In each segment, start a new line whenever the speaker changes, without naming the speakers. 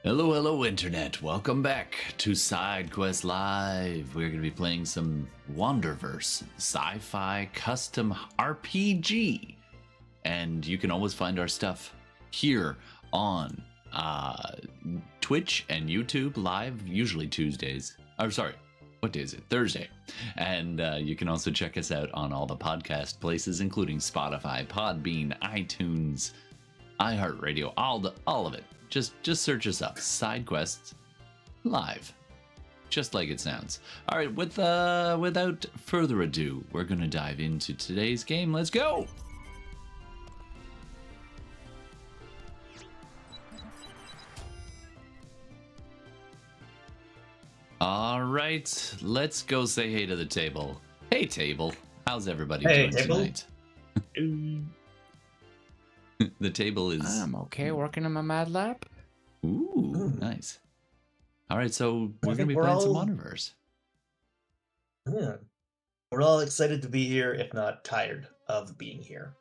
Hello, hello, Internet. Welcome back to SideQuestsLive. We're going to be playing some Wanderverse Sci-Fi custom RPG. And you can always find our stuff here on Twitch and YouTube live, usually Tuesdays. Oh, sorry. What day is it? Thursday. And you can also check us out on all the podcast places, including Spotify, Podbean, iTunes, iHeartRadio, all of it. Just search us up, SideQuests Live, just like it sounds. All right, without further ado, we're gonna dive into today's game. Let's go. All right, let's go say hey to the table. Hey, table. How's everybody doing tonight? The table is...
I'm okay working in my Mad Lab.
Ooh, nice. All right, so we're going to be playing some Wanderverse.
Yeah. We're all excited to be here, if not tired of being here.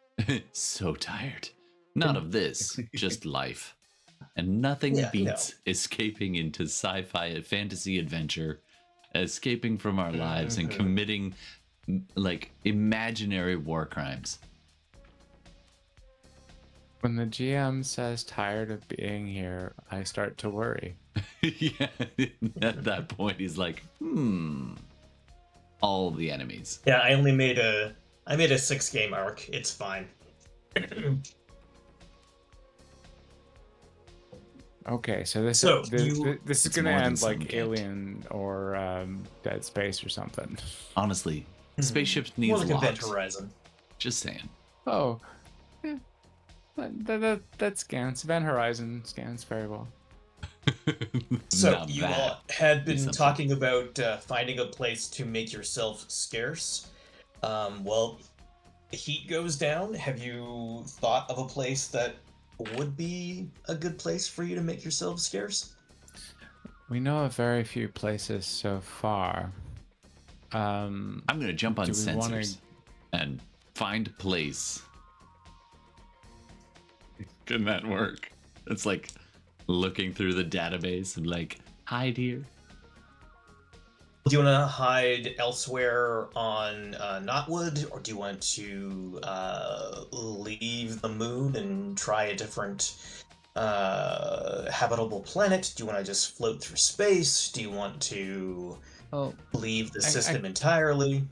So tired. Not of this, just life. And nothing beats escaping into sci-fi fantasy adventure, escaping from our lives and committing, like, imaginary war crimes.
When the GM says tired of being here, I start to worry.
Yeah, at that point he's like, all the enemies.
Yeah, I made a 6-game arc. It's fine.
Okay, so this is gonna end like Alien or Dead Space or something.
Honestly, spaceships need
more like
logs.
Event Horizon.
Just saying.
Oh, yeah. That scans. Event Horizon scans very well.
So you all had been talking about finding a place to make yourself scarce. Well, the heat goes down. Have you thought of a place that would be a good place for you to make yourself scarce?
We know of very few places so far.
I'm gonna jump on sensors and find a place. Can that work? It's like looking through the database and like, hide here.
Do you want to hide elsewhere on Knotwood, or do you want to leave the moon and try a different habitable planet? Do you want to just float through space? Do you want to leave the system entirely?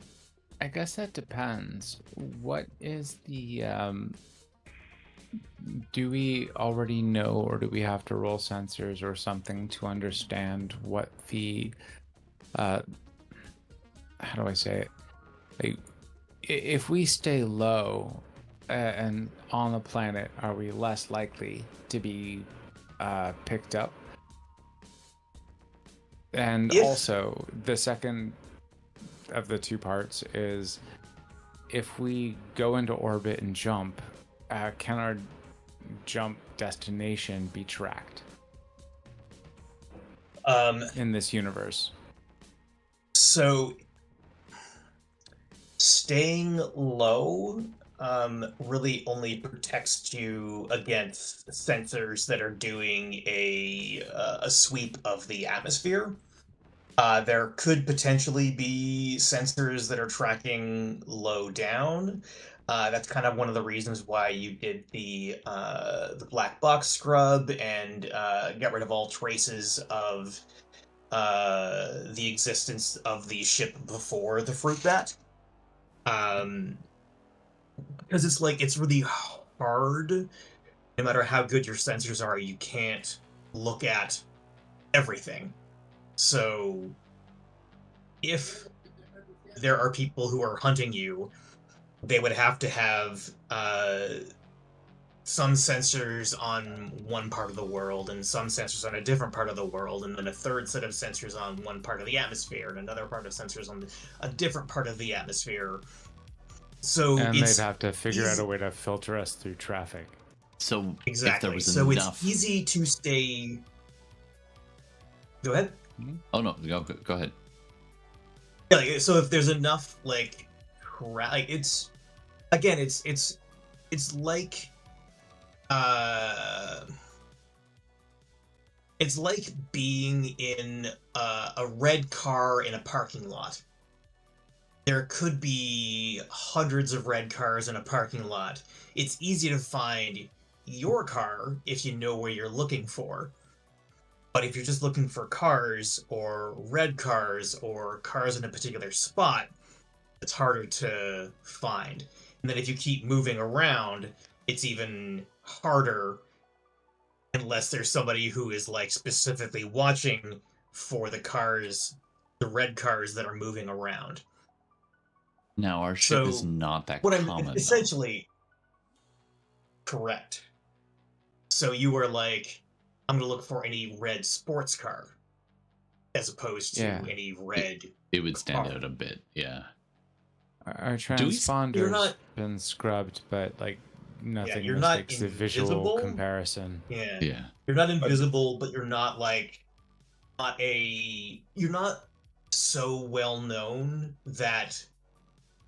I guess that depends. What is the... do we already know, or do we have to roll sensors or something to understand what the... how do I say it? Like, if we stay low and on the planet, are we less likely to be picked up? And also, the second of the two parts is, if we go into orbit and jump, can our jump destination be tracked in this universe?
So, staying low really only protects you against sensors that are doing a sweep of the atmosphere. There could potentially be sensors that are tracking low down. That's kind of one of the reasons why you did the black box scrub and got rid of all traces of the existence of the ship before the fruit bat. Because it's really hard. No matter how good your sensors are, you can't look at everything. So if there are people who are hunting you, they would have to have some sensors on one part of the world and some sensors on a different part of the world, and then a third set of sensors on one part of the atmosphere and another part of sensors on a different part of the atmosphere. So
and they'd have to figure out a way to filter us through traffic.
So
exactly.
If there was
so
enough...
it's easy to stay. Go ahead.
Oh no, go ahead.
Yeah, so if there's enough it's like It's like being in a red car in a parking lot. There could be hundreds of red cars in a parking lot. It's easy to find your car if you know where you're looking for. But if you're just looking for cars or red cars or cars in a particular spot, it's harder to find. And then if you keep moving around, it's even harder unless there's somebody who is like specifically watching for the cars, the red cars that are moving around.
Now, our ship is not that
what
common.
I'm essentially correct. So you were like, I'm going to look for any red sports car as opposed to any red.
It would stand out a bit, yeah.
Our transponder's been scrubbed, but like nothing mistakes the visual comparison.
Yeah. You're not invisible, but you're not like you're not so well known that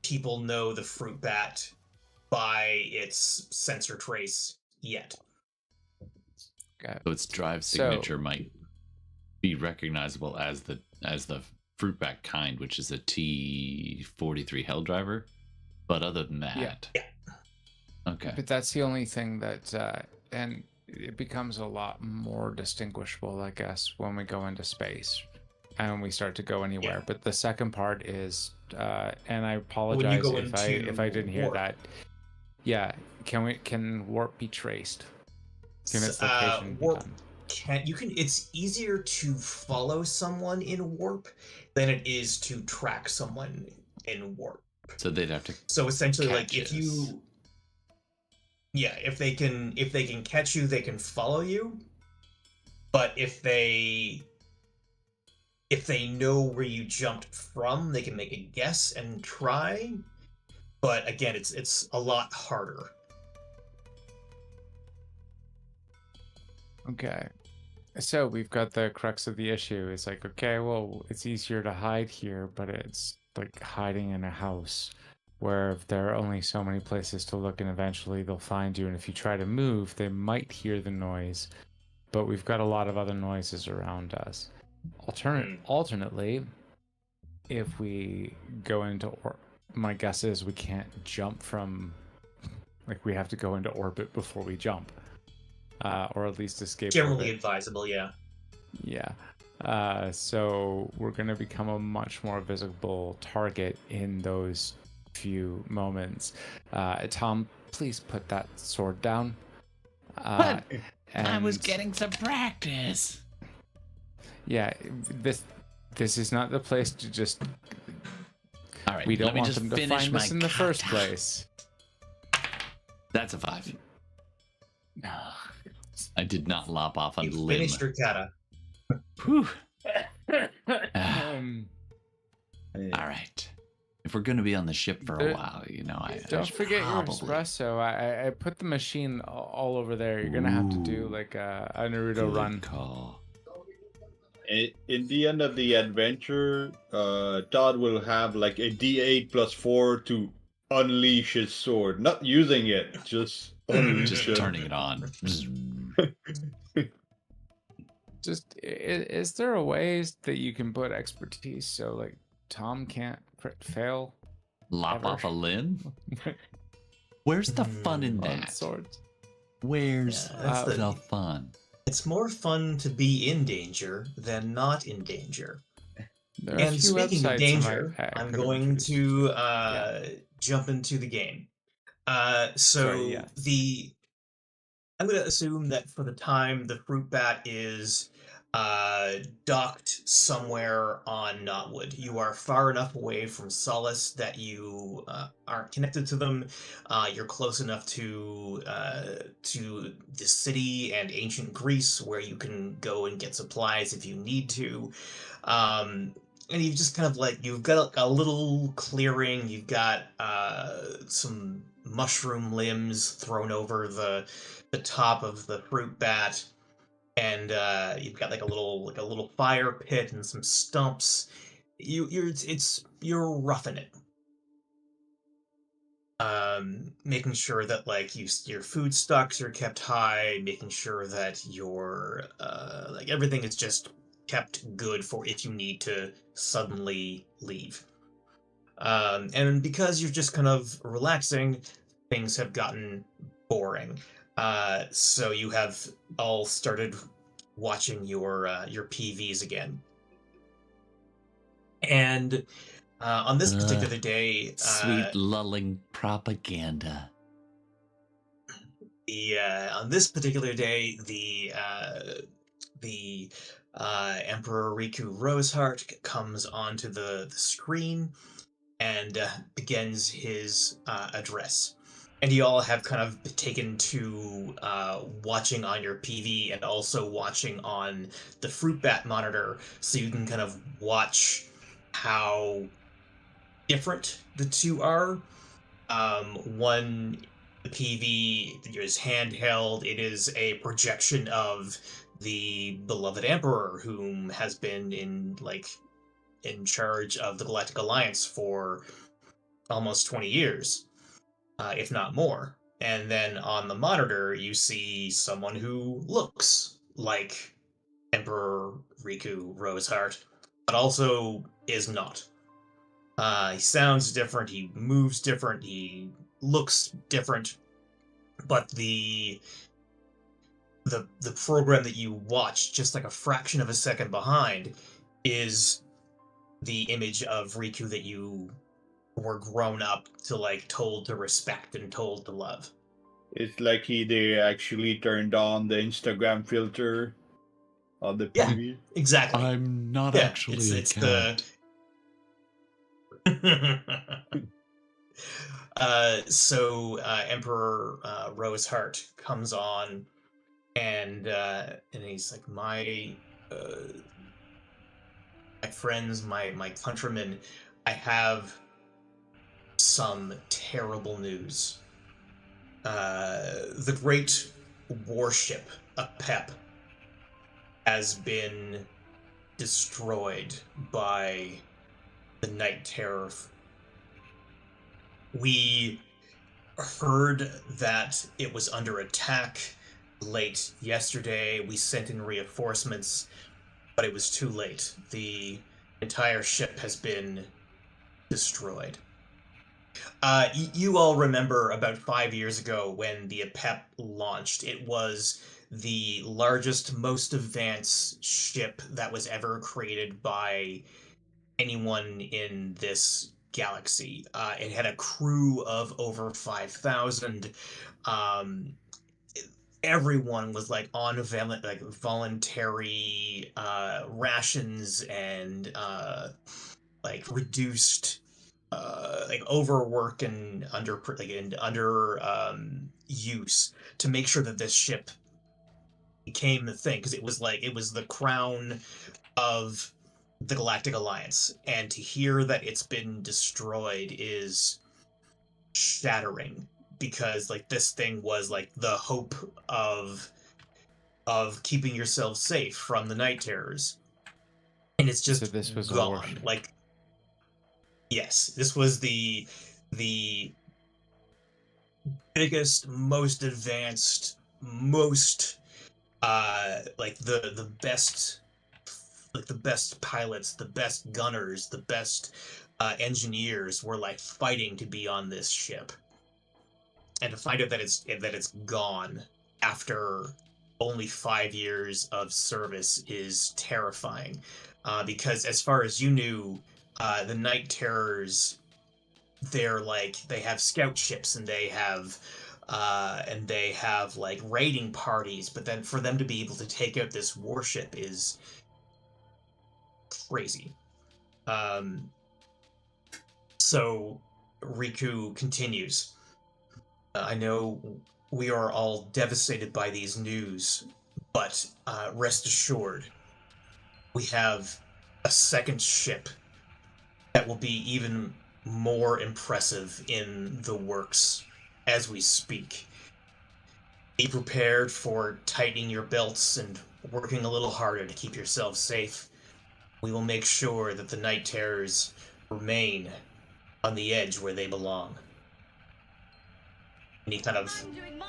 people know the fruit bat by its sensor trace yet.
Okay. So its drive signature might be recognizable as the fruit bat kind, which is a T43 Hell Driver. But other than that, okay.
But that's the only thing that, and it becomes a lot more distinguishable, I guess, when we go into space and we start to go anywhere. Yeah. But the second part is, and I apologize if I didn't hear that. Yeah, can warp be traced? Can its location be done?
It's easier to follow someone in warp than it is to track someone in warp.
So they'd have to.
So essentially, like if they can catch you, they can follow you. But if they know where you jumped from, they can make a guess and try. But again, it's a lot harder.
Okay. So we've got the crux of the issue. It's like, okay, well, it's easier to hide here, but it's like hiding in a house where there are only so many places to look, and eventually they'll find you. And if you try to move, they might hear the noise, but we've got a lot of other noises around us. Alternately, if we go into my guess is we can't jump from, like, we have to go into orbit before we jump. Or at least escape.
Generally advisable, yeah.
Yeah. So we're going to become a much more visible target in those few moments. Tom, please put that sword down.
But I was getting some practice.
Yeah, this is not the place to just.
All right,
we don't want them to find us in the first place.
That's a 5. No. I did not lop off a limb.
Finished your kata.
Whew. All right. If we're going to be on the ship for a while,
don't forget your espresso. I put the machine all over there. You're going to have to do like a Naruto run.
Call.
In the end of the adventure, Todd will have like a D8 plus 4 to unleash his sword. Not using it, just
turning it on.
Is there a ways that you can put expertise so like Tom can't crit fail?
Lop off a limb? Where's the fun in that?
Swords.
Where's the fun?
It's more fun to be in danger than not in danger.
And speaking of danger,
I'm going to jump into the game. I'm going to assume that for the time the fruit bat is docked somewhere on Knotwood. You are far enough away from Solace that you aren't connected to them. You're close enough to the city and ancient Greece where you can go and get supplies if you need to. And you've just kind of like, you've got a little clearing, you've got some mushroom limbs thrown over the top of the fruit bat, and you've got like a little fire pit and some stumps. You're roughing it. making sure that like your food stocks are kept high, making sure that your like everything is just kept good for if you need to suddenly leave. And because you're just kind of relaxing, things have gotten boring. So you have all started watching your PVs again. And on this particular day,
Sweet lulling propaganda.
On this particular day, the Emperor Riku Roseheart comes onto the screen and begins his address. And you all have kind of taken to watching on your PV and also watching on the Fruit Bat monitor, so you can kind of watch how different the two are. One, the PV is handheld. It is a projection of the beloved Emperor, whom has been in charge of the Galactic Alliance for almost 20 years, if not more. And then on the monitor, you see someone who looks like Emperor Riku Roseheart, but also is not. He sounds different, he moves different, he looks different, but the program that you watch just like a fraction of a second behind is the image of Riku that you were grown up to like told to respect and told to love.
It's like they actually turned on the Instagram filter on the PV.
Exactly.
I'm not actually
it's
a cat.
Emperor Roseheart comes on, and he's like, my friends, my countrymen, I have some terrible news. The great warship, Apep, has been destroyed by the Night Terror. We heard that it was under attack late yesterday. We sent in reinforcements, but it was too late. The entire ship has been destroyed. You all remember about 5 years ago when the Apep launched. It was the largest, most advanced ship that was ever created by anyone in this galaxy. It had a crew of over 5,000. Everyone was like on voluntary rations and like reduced like overwork and under use to make sure that this ship became the thing, because it was the crown of the Galactic Alliance, and to hear that it's been destroyed is shattering, because like this thing was like the hope of keeping yourself safe from the Night Terrors, and it's just
this was
gone. Like, yes, this was the biggest, most advanced, most like the best, like the best pilots, the best gunners, the best engineers were like fighting to be on this ship, and to find out that it's gone after only 5 years of service is terrifying. Because as far as you knew, the Night Terrors, they have scout ships and they have like raiding parties, but then for them to be able to take out this warship is crazy. So Riku continues. I know we are all devastated by these news, but rest assured, we have a second ship that will be even more impressive in the works as we speak. Be prepared for tightening your belts and working a little harder to keep yourselves safe. We will make sure that the Night Terrors remain on the edge where they belong. And he kind of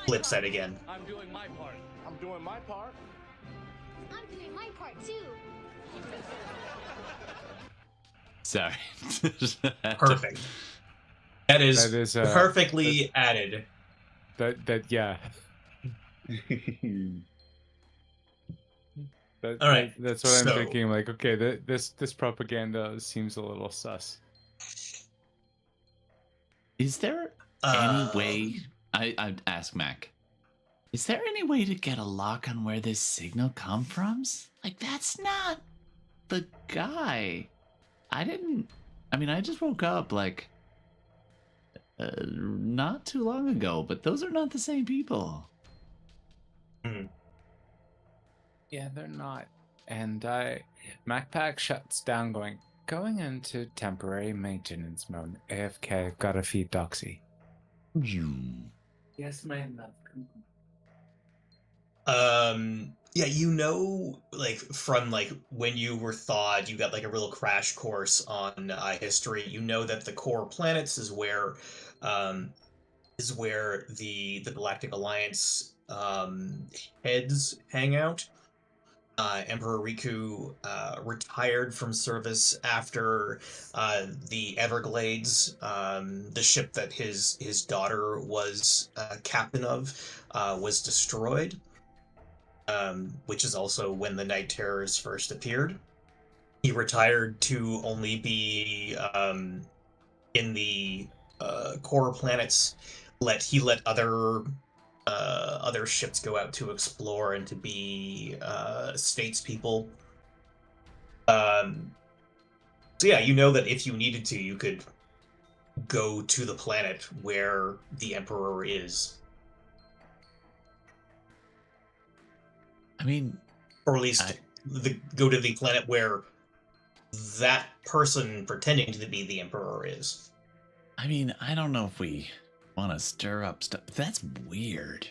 flips that again.
I'm doing my part. I'm doing my part.
I'm doing my part too.
Sorry.
Perfect. That is perfectly added.
Yeah.
All right.
That's what I'm thinking. Like, okay, this propaganda seems a little sus.
Is there any way? I'd ask Mac. Is there any way to get a lock on where this signal come from? Like, that's not the guy. I just woke up like not too long ago, but those are not the same people.
Yeah, they're not. And MacPack shuts down, going into temporary maintenance mode. AFK, gotta feed Doxy. Yes, my love.
Yeah, like from like when you were thawed, you got like a real crash course on history. You know that the core planets is where the Galactic Alliance heads hang out. Emperor Riku retired from service after the Everglades, the ship that his daughter was captain of, was destroyed. Which is also when the Night Terrors first appeared. He retired to only be in the core planets. He let other ships go out to explore and to be statespeople. So yeah, you know that if you needed to, you could go to the planet where the Emperor is.
I mean,
or at least go to the planet where that person pretending to be the Emperor is.
I mean, I don't know if we want to stir up stuff. That's weird,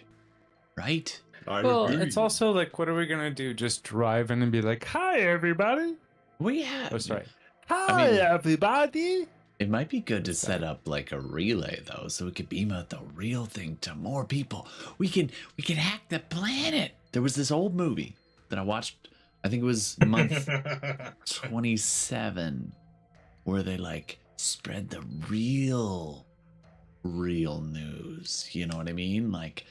right?
Well, it's also like, what are we gonna do? Just drive in and be like, "Hi, everybody."
We have.
Oh, sorry. Hi, everybody.
It might be good to set up like a relay though, so we could beam out the real thing to more people. We can hack the planet. There was this old movie that I watched. I think it was month 27, where they like spread the real news. You know what I mean? Like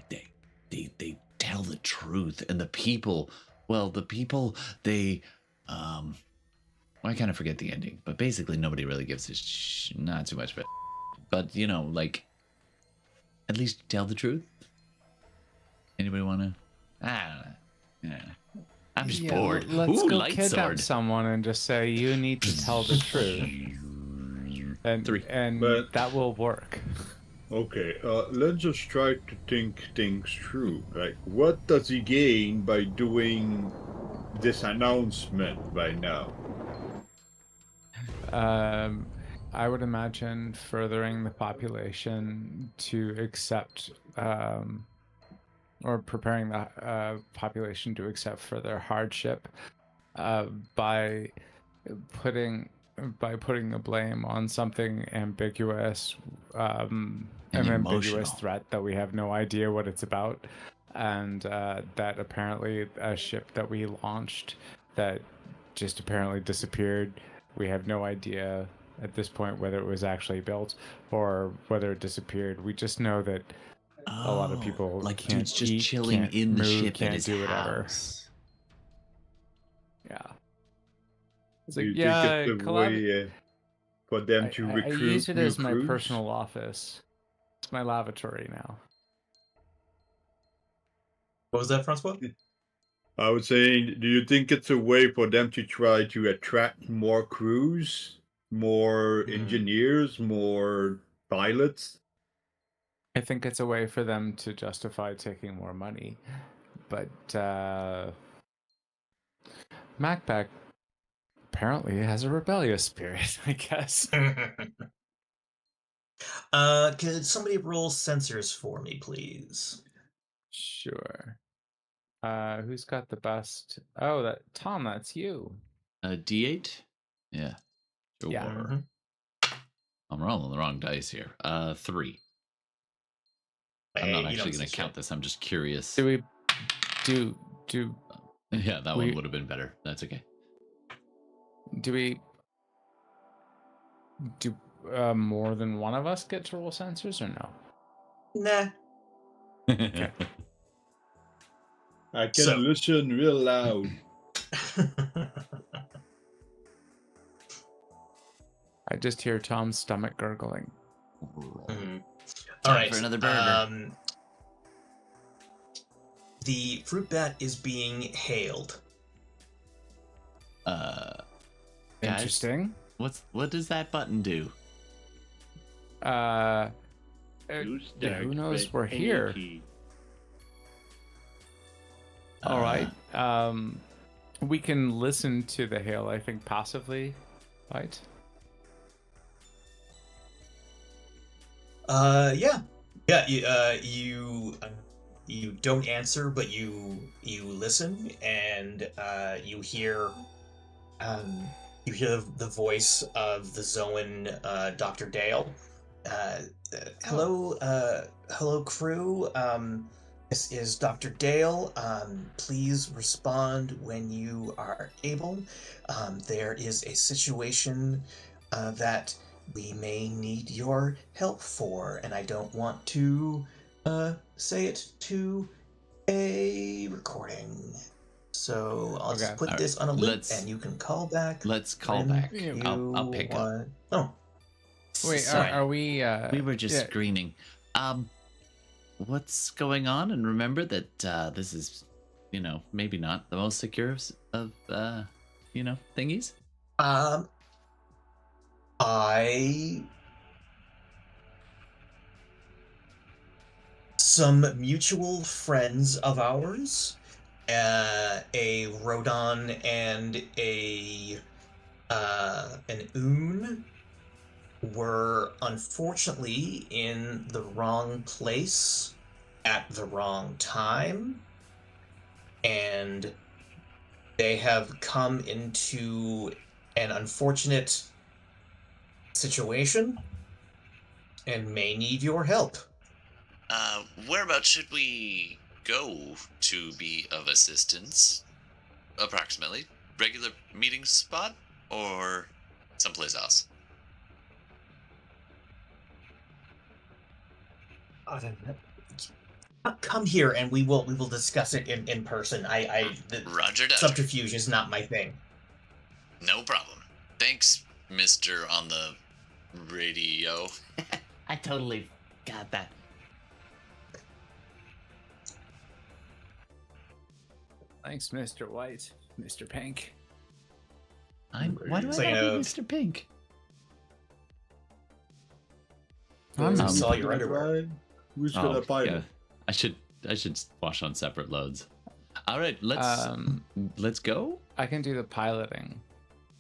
they tell the truth, and the people. Well, they I kind of forget the ending, but basically nobody really gives a not too much of it. But you know, like, at least tell the truth. Anybody want to? I don't know. Yeah. I'm just bored.
Let's
Ooh,
go
light
kidnap
sword.
someone and just say you need to tell the truth, and that will work.
Okay, let's just try to think things through. Like, what does he gain by doing this announcement by now?
I would imagine furthering the population to accept, or preparing the population to accept further hardship, by putting the blame on something ambiguous, an ambiguous threat that we have no idea what it's about, and that apparently a ship that we launched that just apparently disappeared. We have no idea at this point whether it was actually built or whether it disappeared. We just know that a lot of people
like
can't
dude's just
eat,
chilling
can't
in the
move,
ship
can't
at his
do whatever.
house.
Yeah. It's like,
Do you
yeah,
think it's a way for them to recruit
I use it
new
as my
crews?
personal office. It's my lavatory now.
What was that, Francois?
I was saying, do you think it's a way for them to try to attract more crews, more engineers, more pilots?
I think it's a way for them to justify taking more money. But MacPack apparently has a rebellious spirit, I guess.
Could somebody roll sensors for me, please?
Sure. Who's got the best? Oh, Tom, that's you.
D8? Yeah. Sure.
Yeah.
Mm-hmm.
I'm rolling the wrong dice here. 3. I'm not
You
actually
don't
going
see
to count
shit.
this. I'm just curious.
Do we do
Yeah, that
we-
one would have been better. That's okay.
do more than one of us get to roll sensors or no?
Nah.
I can
So-
listen real loud.
I just hear Tom's stomach gurgling.
Mhm.
Time
All right.
for another burger.
The fruit bat is being hailed.
Guys,
Interesting.
what does that button do?
Who knows we're here? All right. We can listen to the hail, I think, passively, right?
Yeah. You don't answer, but you listen, and you hear the voice of the Zoan, Dr. Dale. Hello, crew. This is Dr. Dale. Please respond when you are able. There is a situation that we may need your help for, and I don't want to say it to a recording. So I'll just
Okay.
put
All
this
right.
on a loop,
Let's-
and you can call back.
Let's call
when
back.
you
I'll pick up.
want- Oh,
Wait,
Sorry.
are we?
We were just
yeah,
screening. What's going on? And remember that this is, maybe not the most secure of thingies.
Some mutual friends of ours, a Rodon and an Oon, were unfortunately in the wrong place at the wrong time, and they have come into an unfortunate situation and may need your help.
Whereabouts should we go to be of assistance? Approximately. Regular meeting spot or someplace else?
Come here and we will discuss it in person. The
Roger that.
subterfuge is not my thing.
No problem. Thanks, Mr. on the radio. I totally got that.
Thanks, Mr. White, Mr. Pink.
Why do I
So,
gotta be Mr. Pink?
Those who
Um,
saw your underwear.
Who's gonna fight him?
I should wash on separate loads. All right, let's go.
I can do the piloting.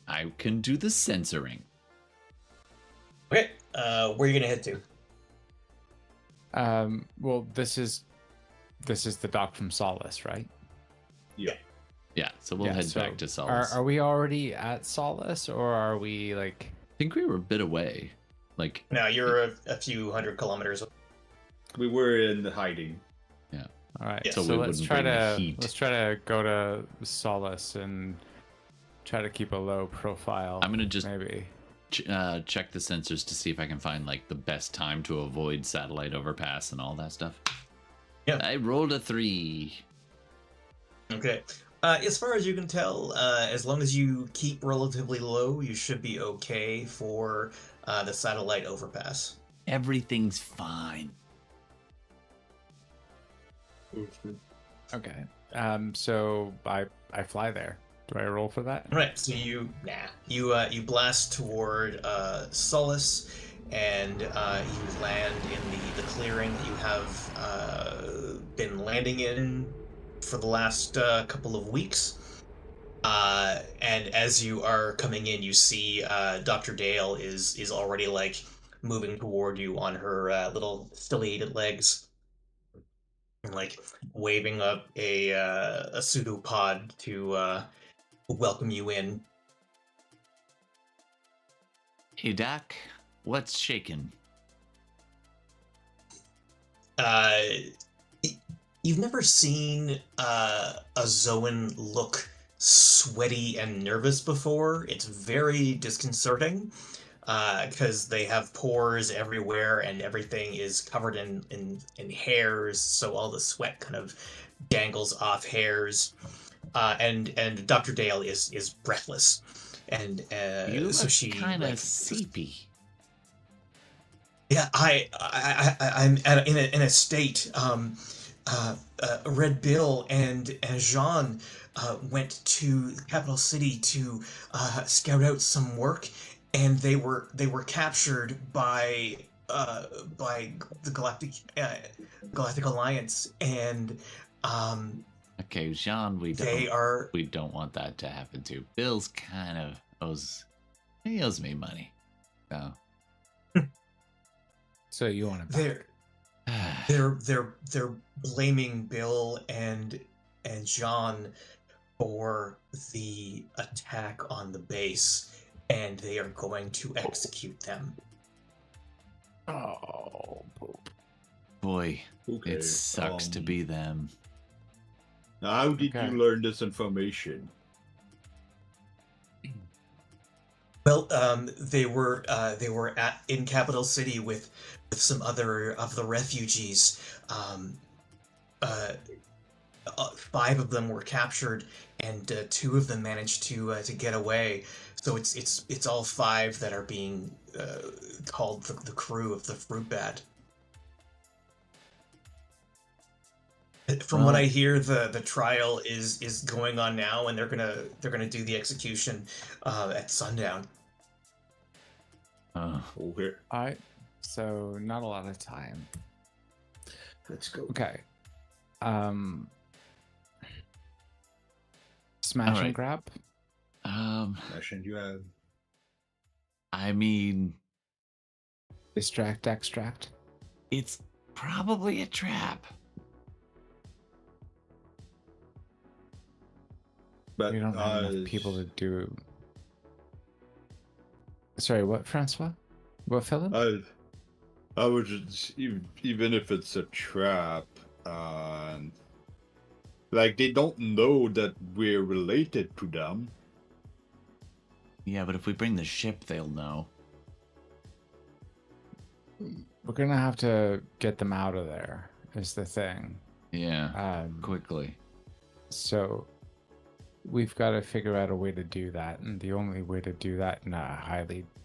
I can do the censoring.
Okay, where are you gonna head to?
Well, this is the doc from Solace, right?
Yeah, so we'll head back to Solace.
Are we already at Solace, or are we like?
I think we were a bit away. Like,
No, you're a few hundred kilometers.
We were in hiding.
All right,
Yeah.
so,
So we
let's
wouldn't
try
bring the
to
heat.
go to Solace and try to keep a low profile.
I'm gonna just
maybe.
check the sensors to see if I can find like the best time to avoid satellite overpass and all that stuff.
Yeah.
I rolled a 3.
Okay. As far as you can tell, as long as you keep relatively low, you should be okay for the satellite overpass.
Everything's fine.
Okay. So I fly there. Do I roll for that?
Right. So you blast toward Solace, and you land in the clearing that you have been landing in for the last couple of weeks. And as you are coming in, you see Dr. Dale is already like moving toward you on her little stelliated legs, and like waving up a pseudopod to welcome you in.
Hey, Doc, what's shaking?
uh, you've never seen a Zoan look sweaty and nervous before. It's very disconcerting because they have pores everywhere and everything is covered in hairs, so all the sweat kind of dangles off hairs. And Dr. Dale is breathless, and
You
so
look
she
kind of
like
seepy.
yeah, in a state. Red Bill and Jean went to the capital city to scout out some work, and they were captured by the Galactic Alliance, and um,
Okay, Jean,
they are.
we don't want that to happen to. Bill's kind of he owes me money. So
So you want to
They're they're blaming Bill and Jean for the attack on the base, and they are going to execute them.
Oh,
boy,
Okay.
it sucks to be them.
Now, how did
Okay.
you learn this information?
Well, they were in Capital City with some other of the refugees. Uh, 5 of them were captured, and 2 of them managed to get away. So it's all 5 that are being called the crew of the Fruit Bat. From what
Well-
I hear, the trial is going on now, and they're gonna do the execution at sundown.
Okay.
all right. So not a lot of time.
Let's go.
Okay. Smash
All right.
and grab.
Mission you have.
I mean,
Distract, extract.
it's probably a trap.
But
We don't have enough people to do. Sorry, what, Francois? What, Philip?
I would just even if it's a trap, and like they don't know that we're related to them.
Yeah, but if we bring the ship, they'll know.
We're gonna have to get them out of there. Is the thing.
Yeah, quickly.
So we've got to figure out a way to do that, and the only way to do that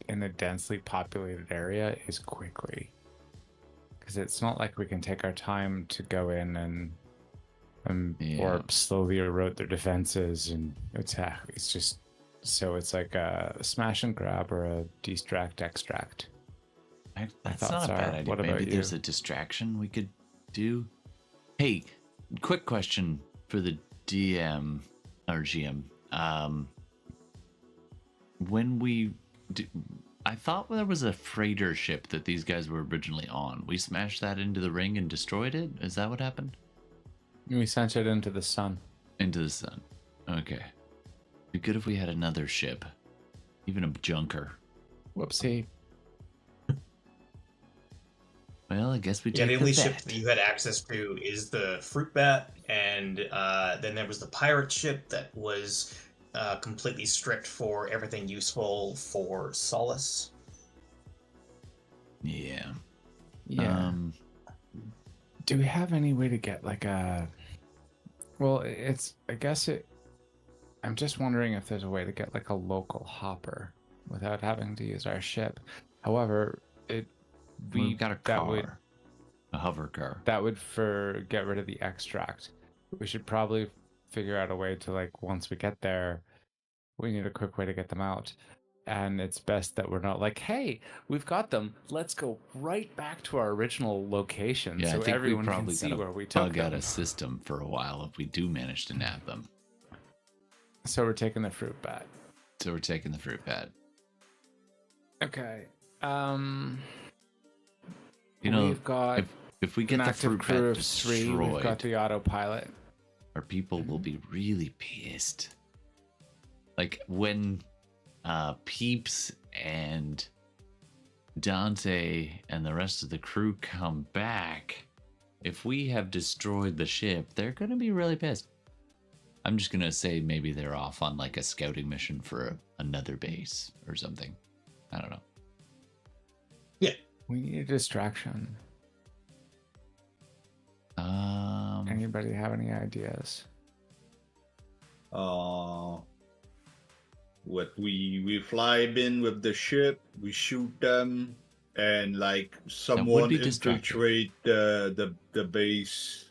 in a densely populated area is quickly. Because it's not like we can take our time to go in and
Yeah.
or slowly erode their defenses and attack. It's just so it's like a smash and grab or a distract extract.
That's
thoughts
not a bad
are,
idea.
what
Maybe
about
there's
you?
a distraction we could do. Hey, quick question for the DM or GM. When I thought there was a freighter ship that these guys were originally on. We smashed that into the ring and destroyed it? Is that what happened?
We sent it into the sun.
Into the sun. Okay. Be good if we had another ship. Even a junker.
Whoopsie.
Well, I guess we
Yeah,
take
the only ship
bet.
that you had access to is the Fruit Bat, and then there was the pirate ship that was completely stripped for everything useful for Solace.
Yeah.
Yeah. Do we have any way to get like a? Well, I guess it. I'm just wondering if there's a way to get like a local hopper without having to use our ship. However,
We've got a
that
car.
would
A hover car.
that would get rid of the extract. We should probably figure out a way to, like, once we get there, we need a quick way to get them out. And it's best that we're not like, hey, we've got them. Let's go right back to our original location
Yeah,
so
I think we
everyone can
probably
see
gotta
where we took
bug out
them.
a system for a while if we do manage to nab them.
So we're taking the fruit bat.
So we're taking the fruit bat.
Okay.
You know,
we've got
if we
an
get the
active
fruit
crew
bat
of 3. We've
destroyed,
got the autopilot.
our people will be really pissed. Like when Peeps and Dante and the rest of the crew come back, if we have destroyed the ship, they're going to be really pissed. I'm just going to say maybe they're off on like a scouting mission for another base or something. I don't know.
Yeah.
We need a distraction. Anybody have any ideas?
What we fly in with the ship, we shoot them, and like someone
be distracting.
infiltrate the base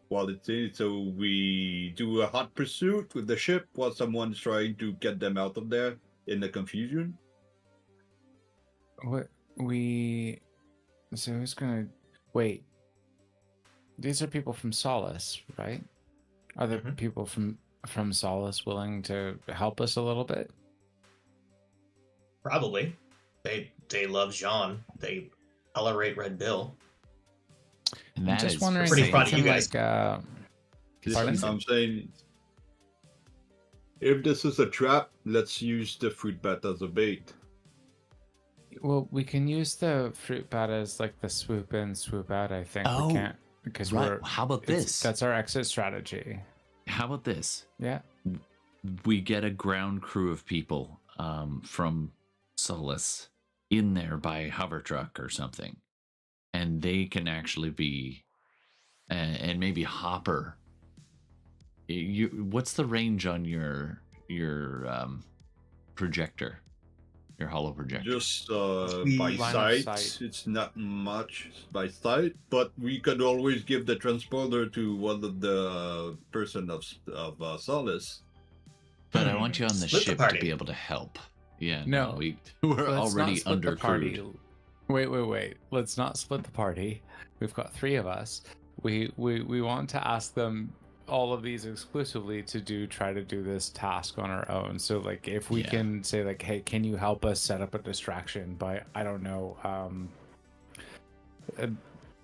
while it's in. So we do a hot pursuit with the ship while someone's trying to get them out of there in the confusion.
What we... So who's gonna... Wait. These are people from Solace, right? Are there people from Solace willing to help us a little bit?
Probably. They love Jean. They tolerate Red Bill.
And
I'm
that
just
is
wondering
pretty
if
proud
we
of you
can,
guys.
like, pardon?
I'm saying, if this is a trap, let's use the fruit bat as a bait.
Well, we can use the fruit bat as like the swoop in, swoop out. I think
Oh,
we can't because
right.
we're.
How about
it's-
this?
That's our exit strategy.
How about this?
Yeah.
We get a ground crew of people from Solace in there by hover truck or something, and they can actually be, and maybe Hopper. What's the range on your projector, your hollow projector?
Just
We-
by
Line of
sight,
sight.
it's not much by sight, but we could always give the transponder to one of the person of Solace.
But I want you on the
Split the
ship to
party.
be able to help. Yeah,
No.
we're
Let's not
already
split the party.
undercrewed.
Wait. Let's not split the party. We've got 3 of us. We want to ask them all of these exclusively to try to do this task on our own. So like if we
Yeah.
can say like, hey, can you help us set up a distraction by, I don't know,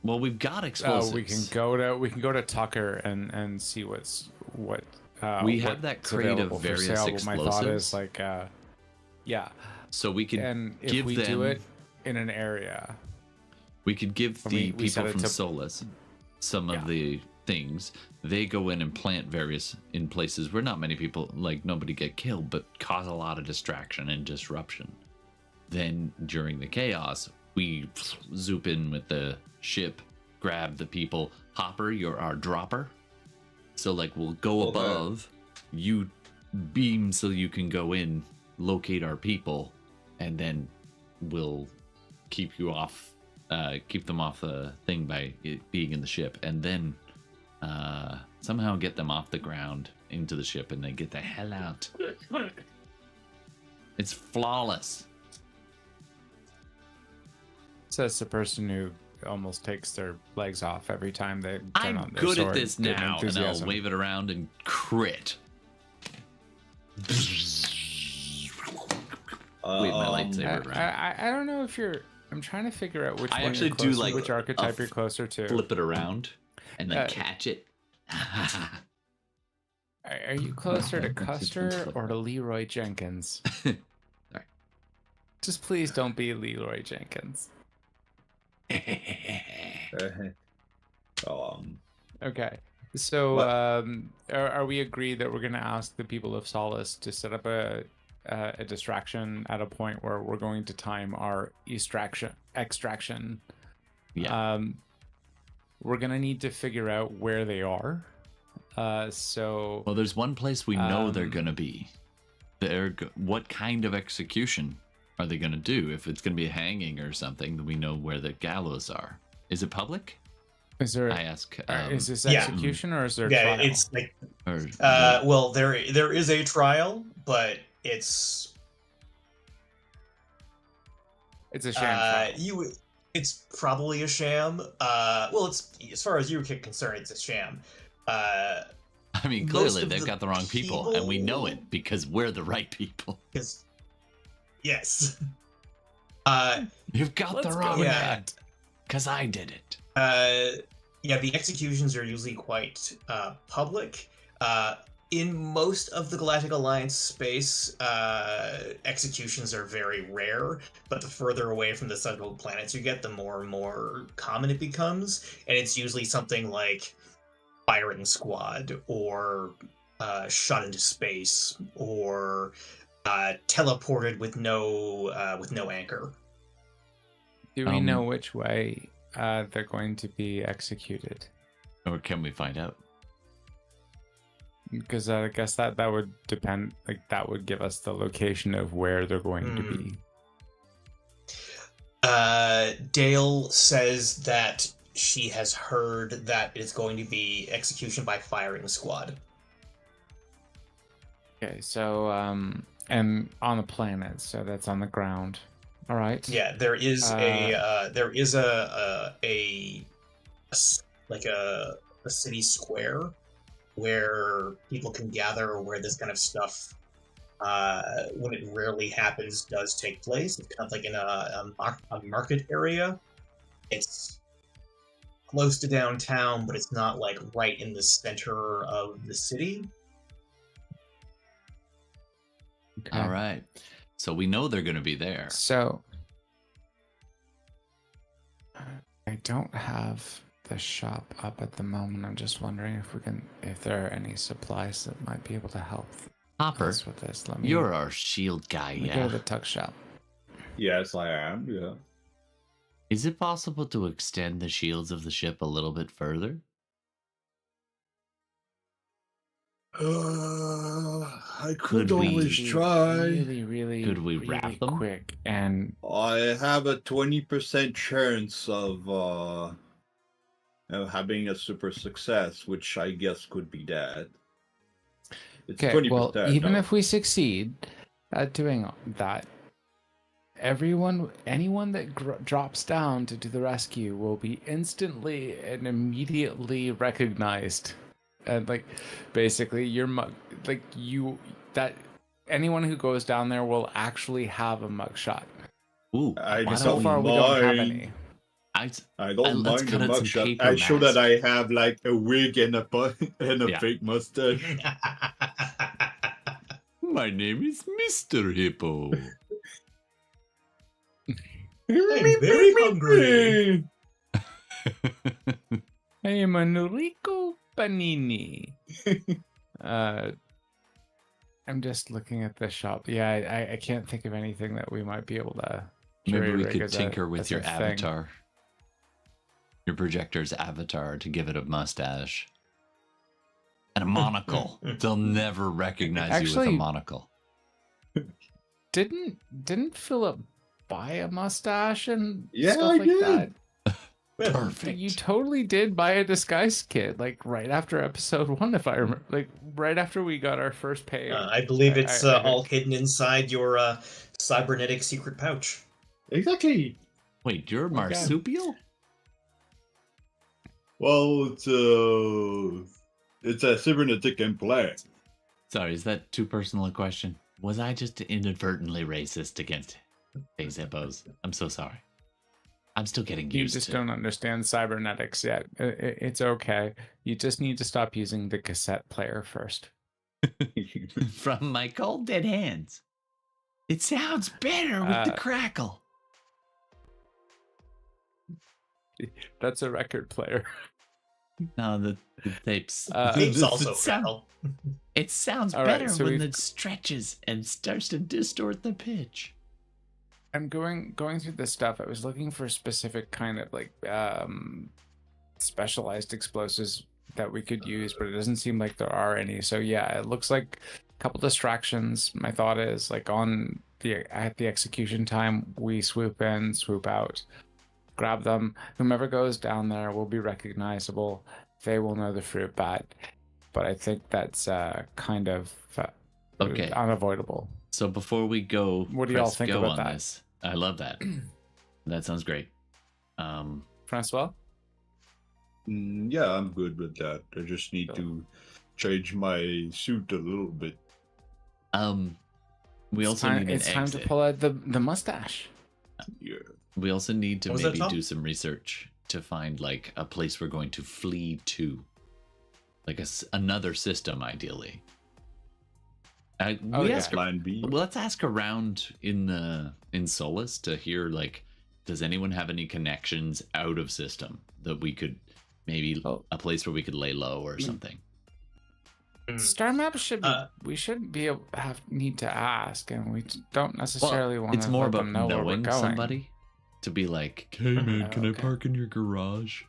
Well, we've got explosives.
we can go to Tucker and see what
We have
what's
that crate of
available for
various
sale, but my thought is
explosives.
like yeah,
So we could
and if
give
we
them.
do it in an area,
We could give
Or
the
we set
people
it
from
to-
Solace some
Yeah.
of the things. They go in and plant various in places where not many people, like nobody get killed, but cause a lot of distraction and disruption. Then during the chaos, we zoop in with the ship, grab the people. Hopper, you're our dropper. So like we'll go
Okay.
above, you beam so you can go in, locate our people, and then we'll keep you off, keep them off the thing by it being in the ship, and then somehow get them off the ground into the ship, and they get the hell out. It's flawless.
says the person who almost takes their legs off every time they turn
I'm
on their
good at
sword.
this
Good
now, and I'll
enthusiasm.
wave it around and crit. Wave my lightsaber around.
I don't know if you're. I'm trying to figure out which
I
one
actually
you're
do
closer,
like
which
a
archetype you're closer to.
Flip it around and then
Uh,
catch it.
Are you closer to Custer or to Leroy Jenkins?
Sorry.
Just please don't be Leroy Jenkins. Okay. So,
What?
are we agreed that we're going to ask the people of Solace to set up a distraction at a point where we're going to time our extraction?
Yeah.
We're going to need to figure out where they are. So,
Well, there's one place we know they're
Um,
gonna be. What kind of execution are they gonna do? If it's gonna be a hanging or something, then we know where the gallows are. Is it public?
is there?
I ask.
Is this
yeah.
execution or is there?
Yeah,
trial?
it's like
Or,
well, there is a trial, but it's
It's a sham trial.
it's probably a sham. Well, it's as far as you're concerned, it's a sham.
I mean,
most
clearly
of
they've
the
got the wrong people, and we know
people-
it because we're the right people.
Because yes,
You've got
Let's
the
go
wrong
with
yeah.
man, because I did it.
yeah, the executions are usually quite public. In most of the Galactic Alliance space, executions are very rare, but the further away from the central planets you get, the more and more common it becomes, and it's usually something like firing squad, or shot into space, or teleported with no anchor.
Do we know which way they're going to be executed?
Or can we find out?
Because I guess that would depend. Like that would give us the location of where they're going to be.
Dale says that she has heard that it's going to be execution by firing squad.
Okay, so and on the planet, so that's on the ground. All right.
Yeah, there is a city square where people can gather, where this kind of stuff, when it rarely happens, does take place. It's kind of like in a market area. It's close to downtown, but it's not like right in the center of the city.
Okay.
All right. So we know they're going to be there.
So I don't have the shop up at the moment. I'm just wondering if there are any supplies that might be able to help
Hopper,
us with this.
you're our shield guy,
let me go
yeah?
to the tuck shop.
Yes, I am. Yeah.
Is it possible to extend the shields of the ship a little bit further?
I
Could we-
always try.
Really,
Could we
really
wrap them?
quick and
I have a 20% chance of having a super success, which I guess could be that. It's
okay.
20%.
Well, even
no.
if we succeed at doing that, anyone that drops down to do the rescue will be instantly and immediately recognized, and like basically anyone who goes down there will actually have a mugshot.
Ooh,
I
why
don't
So
don't
far, we
mind.
don't have any.
I don't
let's
mind
cut
the
out some
mugshot.
paper
I show that
mask.
I have like a wig and a
Yeah.
fake mustache.
My name is Mr. Hippo.
I'm very hungry.
I am Enrico Panini. I'm just looking at the shop. Yeah, I can't think of anything that we might be able to.
Maybe we
jury-rig
could
as
tinker
as
with
a
your
thing.
avatar. Your projector's avatar to give it a mustache. And a monocle. They'll never recognize you with
Actually-
a monocle.
Didn't Philip buy a mustache and
Yeah,
stuff
I
like
did.
that?
Perfect.
You totally did buy a disguise kit, like right after episode 1, if I remember, like right after we got our first pay.
I believe it's
I
all hidden inside your cybernetic secret pouch.
Exactly.
Wait, you're a
Oh my God.
marsupial?
Well, it's a cybernetic implant.
Sorry, is that too personal a question? Was I just inadvertently racist against phase hippos? I'm so sorry. I'm still getting
You
used
just
to
don't understand cybernetics yet. It's okay. You just need to stop using the cassette player first.
From my cold dead hands. It sounds better with the
Uh,
crackle.
That's a record player.
No, the tapes.
It's
It
also
sound-
metal.
It sounds
All right,
better
so
when
we've-
it stretches and starts to distort the pitch.
I'm going through this stuff. I was looking for specific kind of like specialized explosives that we could use, but it doesn't seem like there are any. So yeah, it looks like a couple distractions. My thought is like at the execution time, we swoop in, swoop out, grab them. Whomever goes down there will be recognizable. They will know the fruit bat. But I think that's kind of
Okay.
unavoidable.
So before we go,
What do y'all
press
think
go
about
on
that?
this. I love that. That sounds great.
Francois?
Yeah, I'm good with that. I just need to change my suit a little bit.
We also need an
It's time
exit.
to pull out the mustache.
Yeah.
We also need to
What was that,
maybe
Tom?
do some research to find like a place we're going to flee to, like another system, ideally.
Oh,
we
yeah.
ask,
Plan B.
well, let's ask around in Solus to hear, like, does anyone have any connections out of system that we could maybe a place where we could lay low or something?
Star map should be. We shouldn't be need to ask, and we don't necessarily want to.
It's more
let
about
them know where we're
knowing
going.
somebody to be like, hey man, can I
Okay.
park in your garage?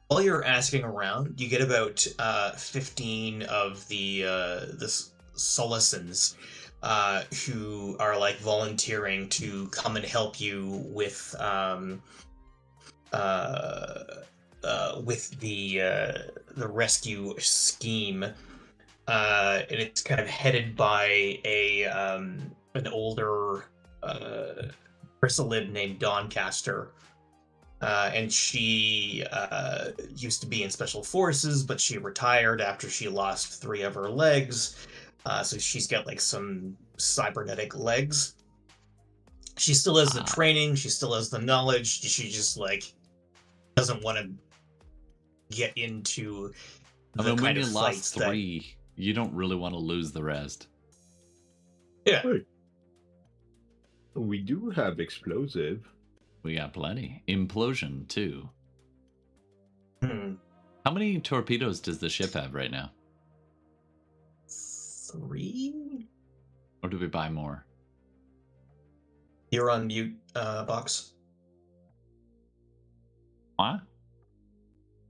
While you're asking around, you get about 15 of the Solusans who are like volunteering to come and help you with the rescue scheme, and it's kind of headed by an older chrysalid named Doncaster. And she used to be in special forces, but she retired after she lost 3 of her legs. So she's got like some cybernetic legs. She still has the training. She still has the knowledge. She just like doesn't want to get into the
when
kind
you
of
lost
fights
3, you don't really want to lose the rest.
Yeah.
We do have explosive.
We got plenty. Implosion, too.
Hmm.
How many torpedoes does the ship have right now?
3?
Or do we buy more?
You're on mute, Box.
What?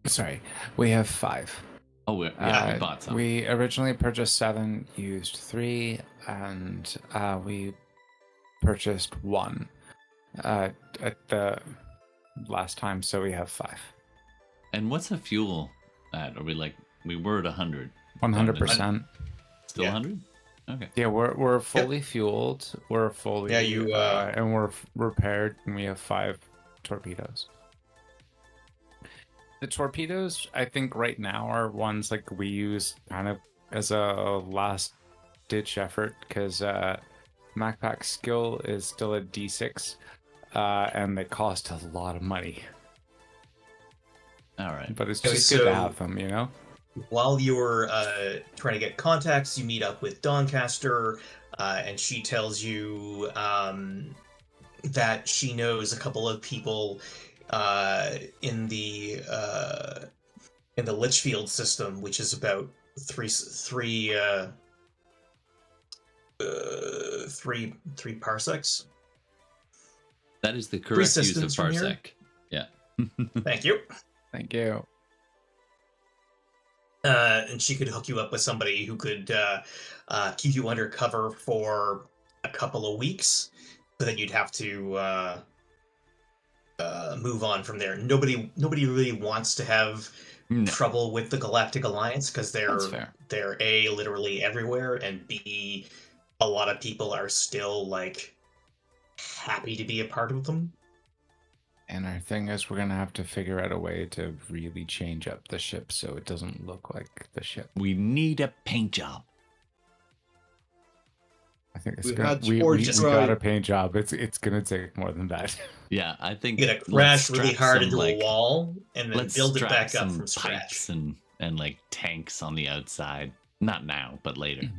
Sorry, we have 5.
Oh, we bought some.
We originally purchased 7, used 3, and we purchased 1 at the last time, so we have 5.
And what's the fuel at? Are we like, we were at 100.
100%.
Still
Yeah.
100? Okay.
Yeah, we're fully fueled. We're fully and we're repaired, and we have 5 torpedoes. The torpedoes, I think, right now are ones like we use kind of as a last ditch effort because MacPack's skill is still a D6, and they cost a lot of money.
All right.
But it's
Okay,
just good to
so-
have them, you know.
While you're trying to get contacts, you meet up with Doncaster, and she tells you that she knows a couple of people in the Litchfield system, which is about three parsecs.
That is the correct use of
systems from here?
parsec. Yeah.
Thank you.
Thank you.
And she could hook you up with somebody who could keep you undercover for a couple of weeks, but then you'd have to move on from there. Nobody really wants to have
No.
trouble with the Galactic Alliance because
That's fair.
they're A, literally everywhere, and B, a lot of people are still like happy to be a part of them.
And our thing is, we're gonna have to figure out a way to really change up the ship so it doesn't look like the ship.
We need a paint job.
I think it's
We
gonna.
had
We
sports
got a
right.
paint job. It's gonna take more than that.
Yeah, I think
You're gonna
let's
crash really
strap
hard
some,
into
like,
a wall and then
let's
build it
strap
back up
some
from scratch.
pipes and like tanks on the outside. Not now, but later.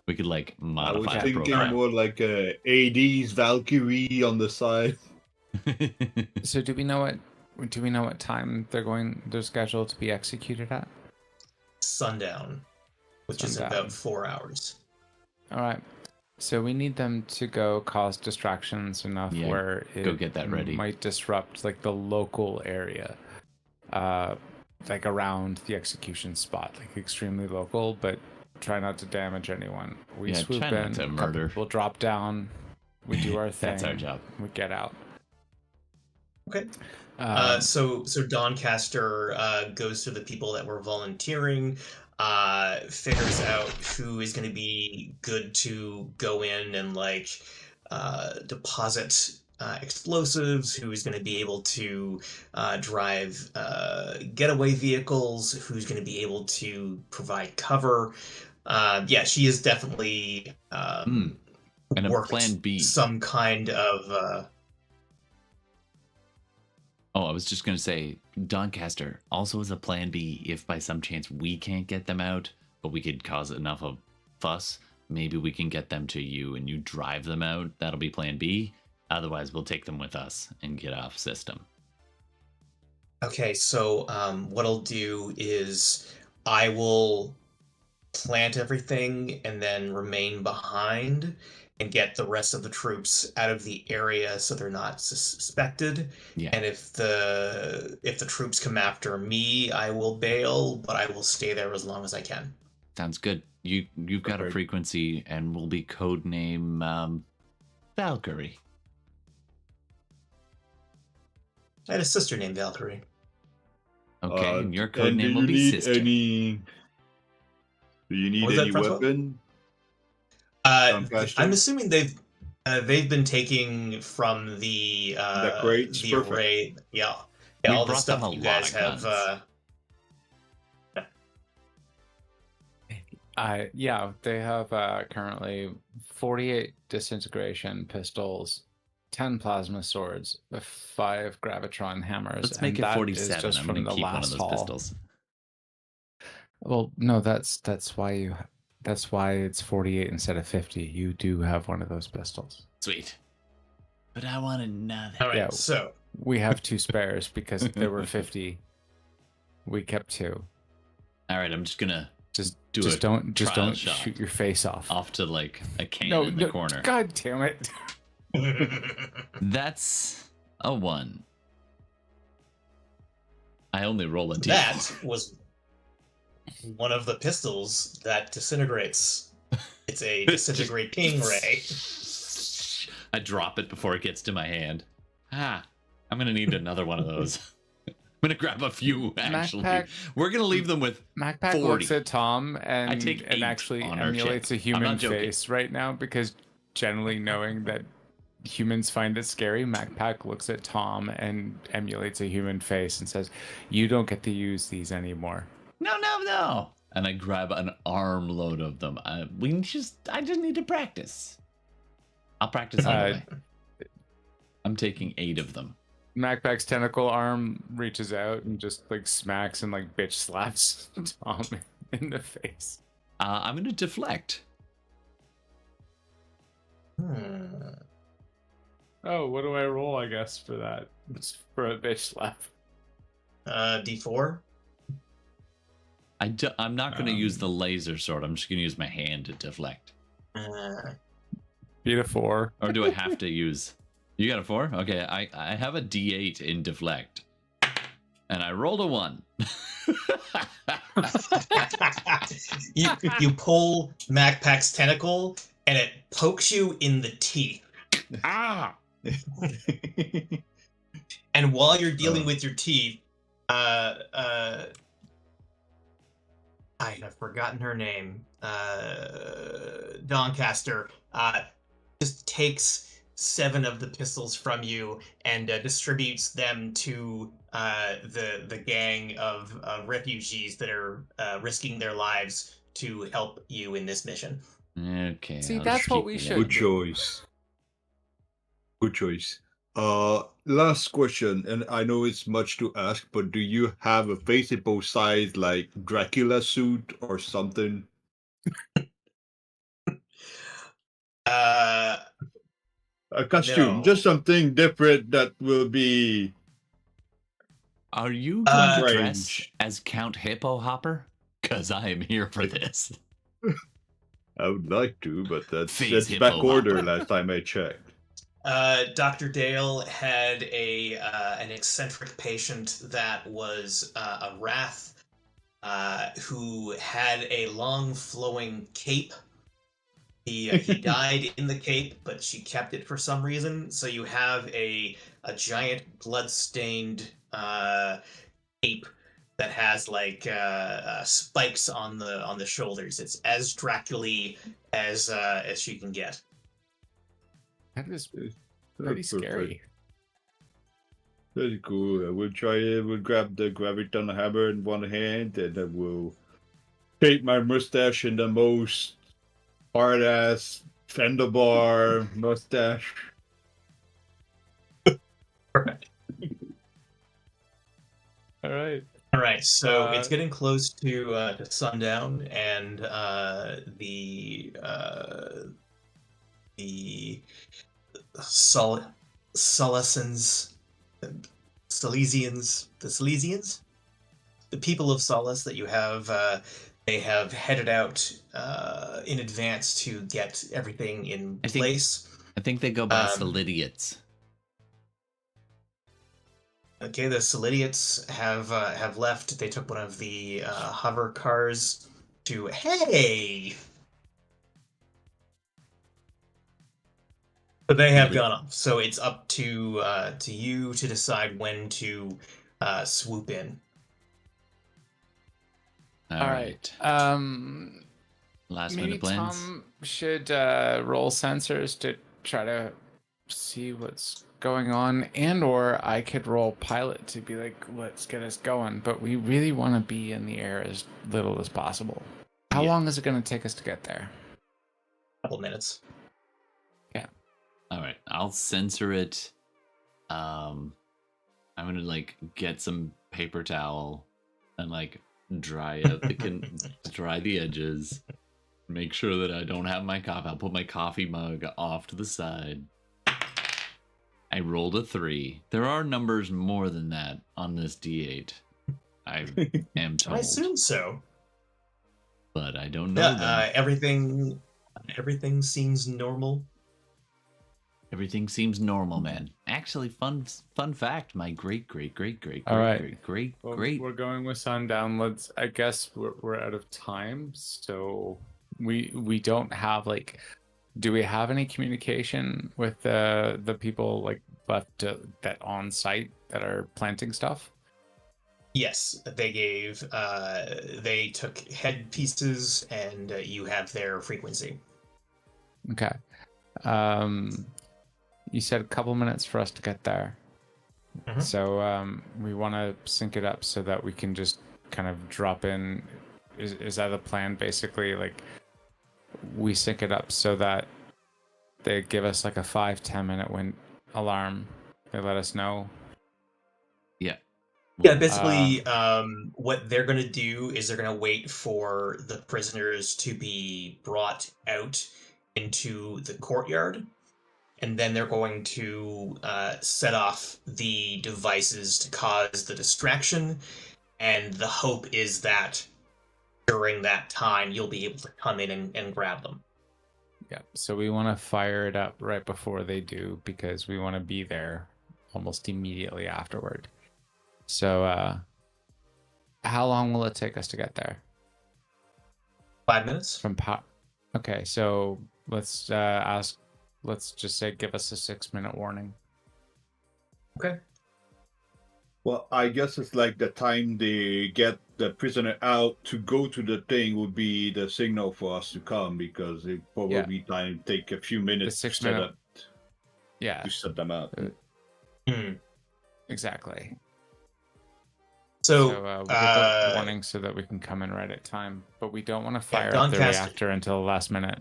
We could like
I was
modify the
thinking
program.
more like a AD's Valkyrie on the side.
So do we know what time they're scheduled to be executed at?
Sundown, which is
Sundown.
about 4 hours.
All right. So we need them to go cause distractions enough
Yeah,
where it
go get that ready.
might disrupt like the local area, like around the execution spot, like extremely local, but try not to damage anyone. We
Yeah,
swoop
try not
in,
to
a couple
murder.
people drop down, we do our thing.
That's our job.
We get out.
Okay.
Um,
So Doncaster goes to the people that were volunteering, figures out who is going to be good to go in and like deposit explosives, who is going to be able to drive getaway vehicles, who's going to be able to provide cover. Yeah, she is definitely
And a
worked
plan B.
some kind of.
Oh, I was just going to say, Doncaster also has a plan B if by some chance we can't get them out, but we could cause enough of fuss. Maybe we can get them to you and you drive them out. That'll be plan B. Otherwise, we'll take them with us and get off system.
Okay, so what I'll do is I will plant everything and then remain behind and get the rest of the troops out of the area so they're not suspected.
Yeah.
And if the troops come after me, I will bail, but I will stay there as long as I can.
Sounds good. You've got a frequency, and we'll be codename Valkyrie.
I had a sister named Valkyrie.
Okay, and your codename will be Sister.
Do you need any weapon?
I'm assuming they've been taking from the
crates,
the array. Yeah, all the stuff that you guys have.
They have currently 48 disintegration pistols, 10 plasma swords, 5 gravitron hammers.
Let's make it 47. I'm going to keep one of those pistols.
Well, no, that's why it's 48 instead of 50. You do have one of those pistols.
Sweet. But I want another.
All right, so
we have 2 spares because there were 50. We kept 2.
All right, I'm just gonna
don't shoot your face off
to like a can in the corner.
God damn it!
That's a 1. I only roll a D4.
That was one of the pistols that disintegrates. It's a disintegrating ray.
I drop it before it gets to my hand. I'm gonna need another one of those. I'm gonna grab a few. Actually, we're gonna leave them with
MacPack
40.
looks at Tom and actually emulates a human face right now, because generally knowing that humans find it scary, MacPack looks at Tom and emulates a human face and says, "You don't get to use these anymore."
No. And I grab an armload of them. I just need to practice. I'll practice on the way. I'm taking 8 of them.
MacPack's tentacle arm reaches out and just like smacks and like bitch slaps Tom in the face.
I'm gonna deflect.
Oh, what do I roll, I guess, for that? It's for a bitch slap.
D4?
I'm not going to use the laser sword. I'm just going to use my hand to deflect.
Beat a 4.
Or do I have to use... You got a 4? Okay, I have a D8 in deflect. And I rolled a 1.
You pull MacPack's tentacle, and it pokes you in the teeth. And while you're dealing with your teeth, I have forgotten her name. Doncaster just takes 7 of the pistols from you and distributes them to the gang of refugees that are risking their lives to help you in this mission.
Okay.
See, that's what we should.
Good choice. Good choice. Last question, and I know it's much to ask, but do you have a faceable size like Dracula suit or something? A costume, just something different that will be.
Are you going to dress as Count Hippo Hopper? Because I am here for this.
I would like to, but that's
Hippo
back order
Hopper.
last time I checked.
Dr. Dale had an eccentric patient that was a wrath who had a long flowing cape. He died in the cape, but she kept it for some reason. So you have a giant blood-stained cape that has like spikes on the shoulders. It's as Dracula-y as she can get.
That is pretty scary.
That's cool. I will try it. We'll grab the graviton hammer in one hand, and I will tape my mustache in the most hard-ass Fenderbar mustache.
All right.
All right, so it's getting close to sundown, and the Solacens, Silesians, the people of Solace that you have, they have headed out in advance to get everything in place.
I think they go by
Solidiots. Okay, the Solidiots have left. They took one of the hover cars to But they have gone off, so it's up to you to decide when to swoop in.
All right.
Last
maybe
minute plans.
Tom should roll sensors to try to see what's going on, or I could roll pilot to be like, let's get us going. But we really want to be in the air as little as possible. How long is it going to take us to get there?
A couple minutes.
Yeah.
All right, I'll censor it. I'm gonna like get some paper towel and like dry up dry the edges. Make sure that I don't have my coffee. I'll put my coffee mug off to the side. I rolled a 3. There are numbers more than that on this D8. I am told.
I assume so.
But I don't know.
Everything seems normal.
Everything seems normal, man. Actually, fun fact. My great.
All right.
Great.
We're going with sundown. I guess we're out of time, so we don't have like. Do we have any communication with the people like left that on site that are planting stuff?
Yes, they gave. They took head pieces, and you have their frequency.
Okay. You said a couple minutes for us to get there.
Mm-hmm.
So we want to sync it up so that we can just kind of drop in. Is that the plan? Basically, like we sync it up so that they give us like a 5-10 minute alarm. They let us know.
Yeah.
Yeah, basically, what they're going to do is they're going to wait for the prisoners to be brought out into the courtyard. And then they're going to set off the devices to cause the distraction. And the hope is that during that time, you'll be able to come in and grab them.
Yeah, so we want to fire it up right before they do because we want to be there almost immediately afterward. So how long will it take us to get there?
5 minutes.
Okay, so let's ask. Let's just say give us a 6-minute warning.
Okay.
Well, I guess it's like the time they get the prisoner out to go to the thing would be the signal for us to come because it probably take a few minutes to set up.
Yeah.
To set them up.
Exactly.
So
we'll get the warning so that we can come in right at time, but we don't want to fire up the reactor until the last minute.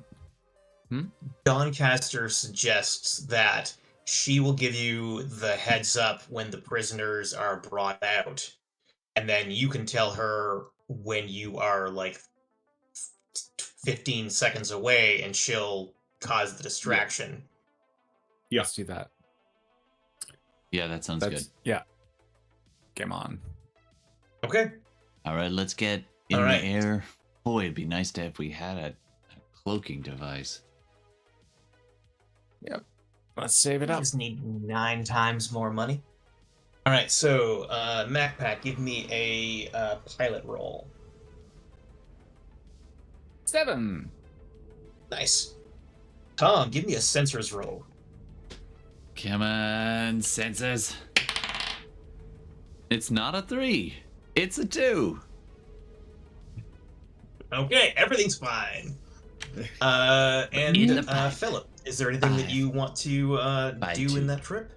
Doncaster suggests that she will give you the heads up when the prisoners are brought out, and then you can tell her when you are like 15 seconds away, and she'll cause the distraction.
Yeah. Let's do that.
Yeah, that sounds good.
Yeah. Game on.
Okay.
All right, let's get in the air. Boy, it'd be nice to if we had a cloaking device.
Yep. Let's save it up.
Just need 9 times more money. All right, so MacPack, give me a pilot roll.
7.
Nice. Tom, give me a sensors roll.
Come on, sensors. It's not a 3. It's a 2.
Okay, everything's fine. And Philip, is there anything that you want to do in that trip?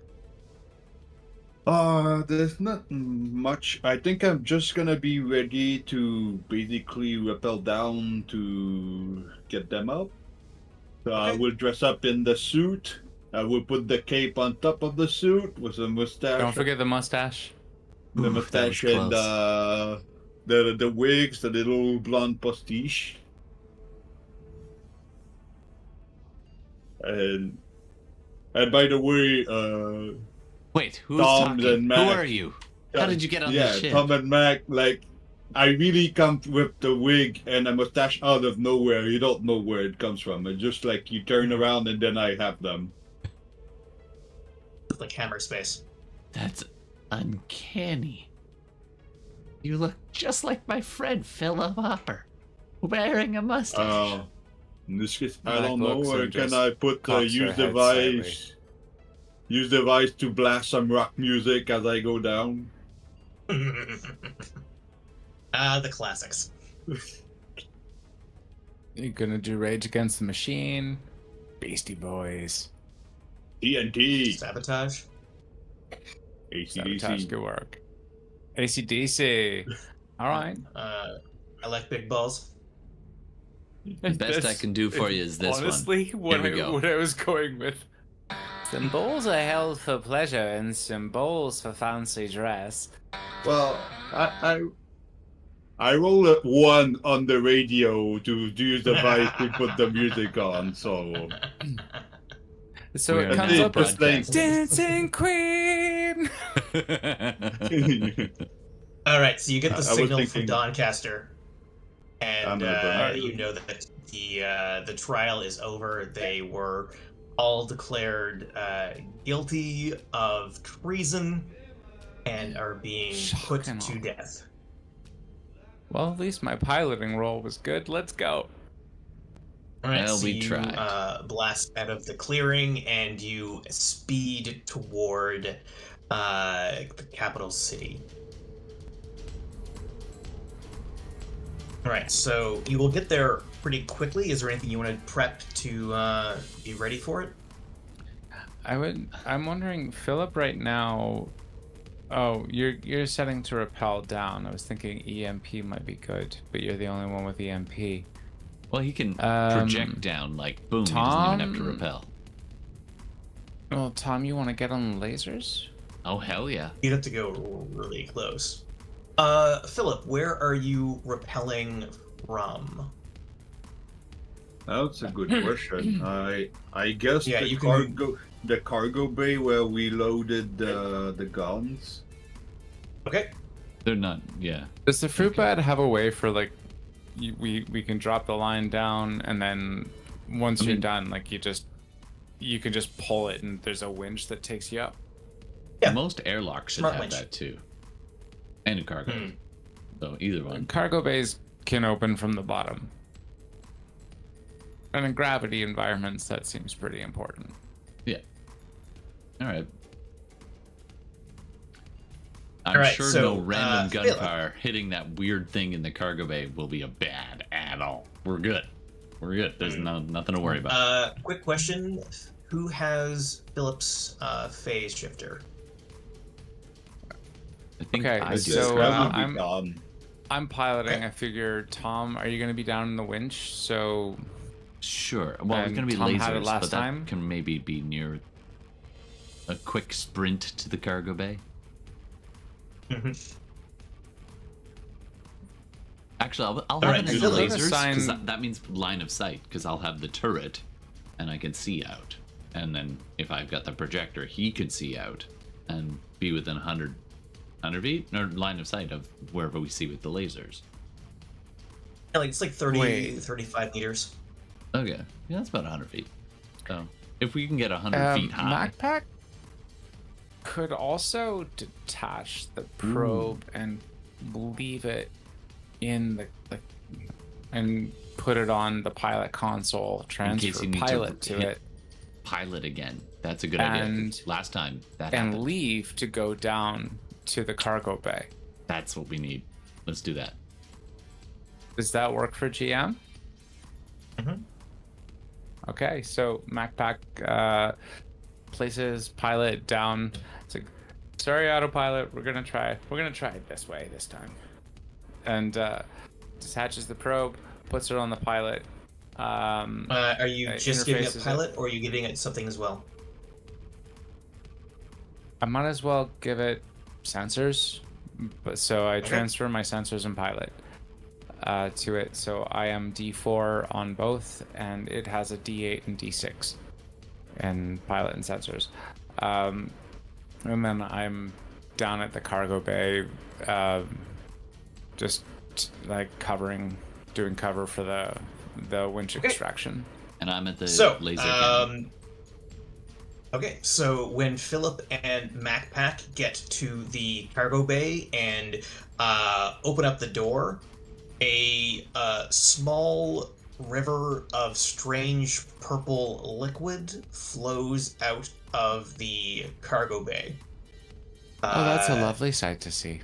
There's not much. I think I'm just gonna be ready to basically rappel down to get them out. So I will dress up in the suit. I will put the cape on top of the suit with a mustache.
Don't forget the mustache.
The
Ooh, that
mustache
was
and
close.
the wigs, the little blonde postiche. And by the way,
Wait, who's
Tom
talking?
and
Who
Mac.
are you? How did you get on this ship?
Tom and Mac, like, I really come with the wig and a mustache out of nowhere. You don't know where it comes from. It's just like you turn around and then I have them.
Like hammer space.
That's uncanny. You look just like my friend Philip Hopper, wearing a mustache.
In this case, I
Mac
don't know.
looks
Or
and
can
just
I put
cocks her
use
head
device? Use device to blast some rock music as I go down.
The classics.
You gonna do Rage Against the Machine? Beastie Boys.
TNT.
Sabotage.
Sabotage,
ACDC.
good work. AC/DC. All right.
I like big balls.
The best I can do for you is this
honestly,
one. Here we go.
what I was going with. Symbols are held for pleasure and symbols for fancy dress.
Well, I roll a 1 on the radio to use the device to put the music on, so...
So
We
it
are
comes
now
up as
broadcasting.
Dancing Queen.
All right, so you get the
I was
signal from
thinking-
Doncaster, and
I'm gonna burn.
you know that the trial is over. They were all declared guilty of treason and are being put
Shocking.
to death.
Well, at least my piloting role was good. Let's go.
All right,
Well,
so
we
you
tried.
blast out of the clearing and you speed toward the capital city. All right, so you will get there pretty quickly. Is there anything you want to prep to be ready for it?
I'm wondering, Philip, right now. Oh, you're setting to rappel down. I was thinking EMP might be good, but you're the only one with EMP.
Well, he can project down, like, boom, he doesn't even have to
Tom?
repel.
Well, Tom, you want to get on the lasers?
Oh, hell yeah.
You'd have to go really close. Philip, where are you repelling from?
That's a good question. I guess
Yeah,
the
you can-
cargo bay where we loaded the guns.
Okay.
They're not, yeah.
Does the fruit bat have a way for like, we can drop the line down and then once you're done, like you can just pull it and there's a winch that takes you up.
Yeah.
Most airlocks should
Smart
have
winch.
that too. And a cargo. So either one.
Cargo bays can open from the bottom. And in gravity environments, that seems pretty important.
Yeah. All right. I'm
All right,
sure
so,
no random
Philip.
gunfire hitting that weird thing in the cargo bay will be a bad at all. We're good. We're good. There's nothing to worry about.
Quick question: who has Philip's phase shifter?
I think
okay,
I do.
so,
That would be
I'm-
gone.
I'm piloting.
Okay.
I figure, Tom, are you going to be down in the winch? So
Sure. Well, it's
And
going to be
Tom had it
lasers,
last
but that
time?
can maybe be near a quick sprint to the cargo bay. Actually, I'll have
right,
it in the
Philip.
lasers
Assign-
because that means line of sight. Because I'll have the turret, and I can see out. And then if I've got the projector, he could see out and be within 100 feet or line of sight of wherever we see with the lasers.
Yeah, like it's like 30,
Wait.
35 meters.
Okay, yeah, that's about 100 feet. So if we can get 100 feet high,
MacPack could also detach the probe and leave it in the and put it on the pilot console,
case
transfer
you need to
pilot to
hit
it,
pilot again. That's a good idea.
And-
Last time that
and
happened.
leave to go down to the cargo bay.
That's what we need. Let's do that.
Does that work for GM?
Mhm.
Okay, so MacPack places pilot down. It's like, sorry, autopilot. We're gonna try it this way this time. And detaches the probe, puts it on the pilot.
Are you just giving it
interfaces it.
pilot, or are you giving it something as well?
I might as well give it sensors. But so I transfer my sensors and pilot to it. So I am D4 on both, and it has a D8 and D6 and pilot and sensors. And then I'm down at the cargo bay, just like doing cover for the winch extraction.
And I'm at the laser cannon.
Okay, so when Philip and MacPack get to the cargo bay and open up the door, a small river of strange purple liquid flows out of the cargo bay.
Oh, that's a lovely sight to see.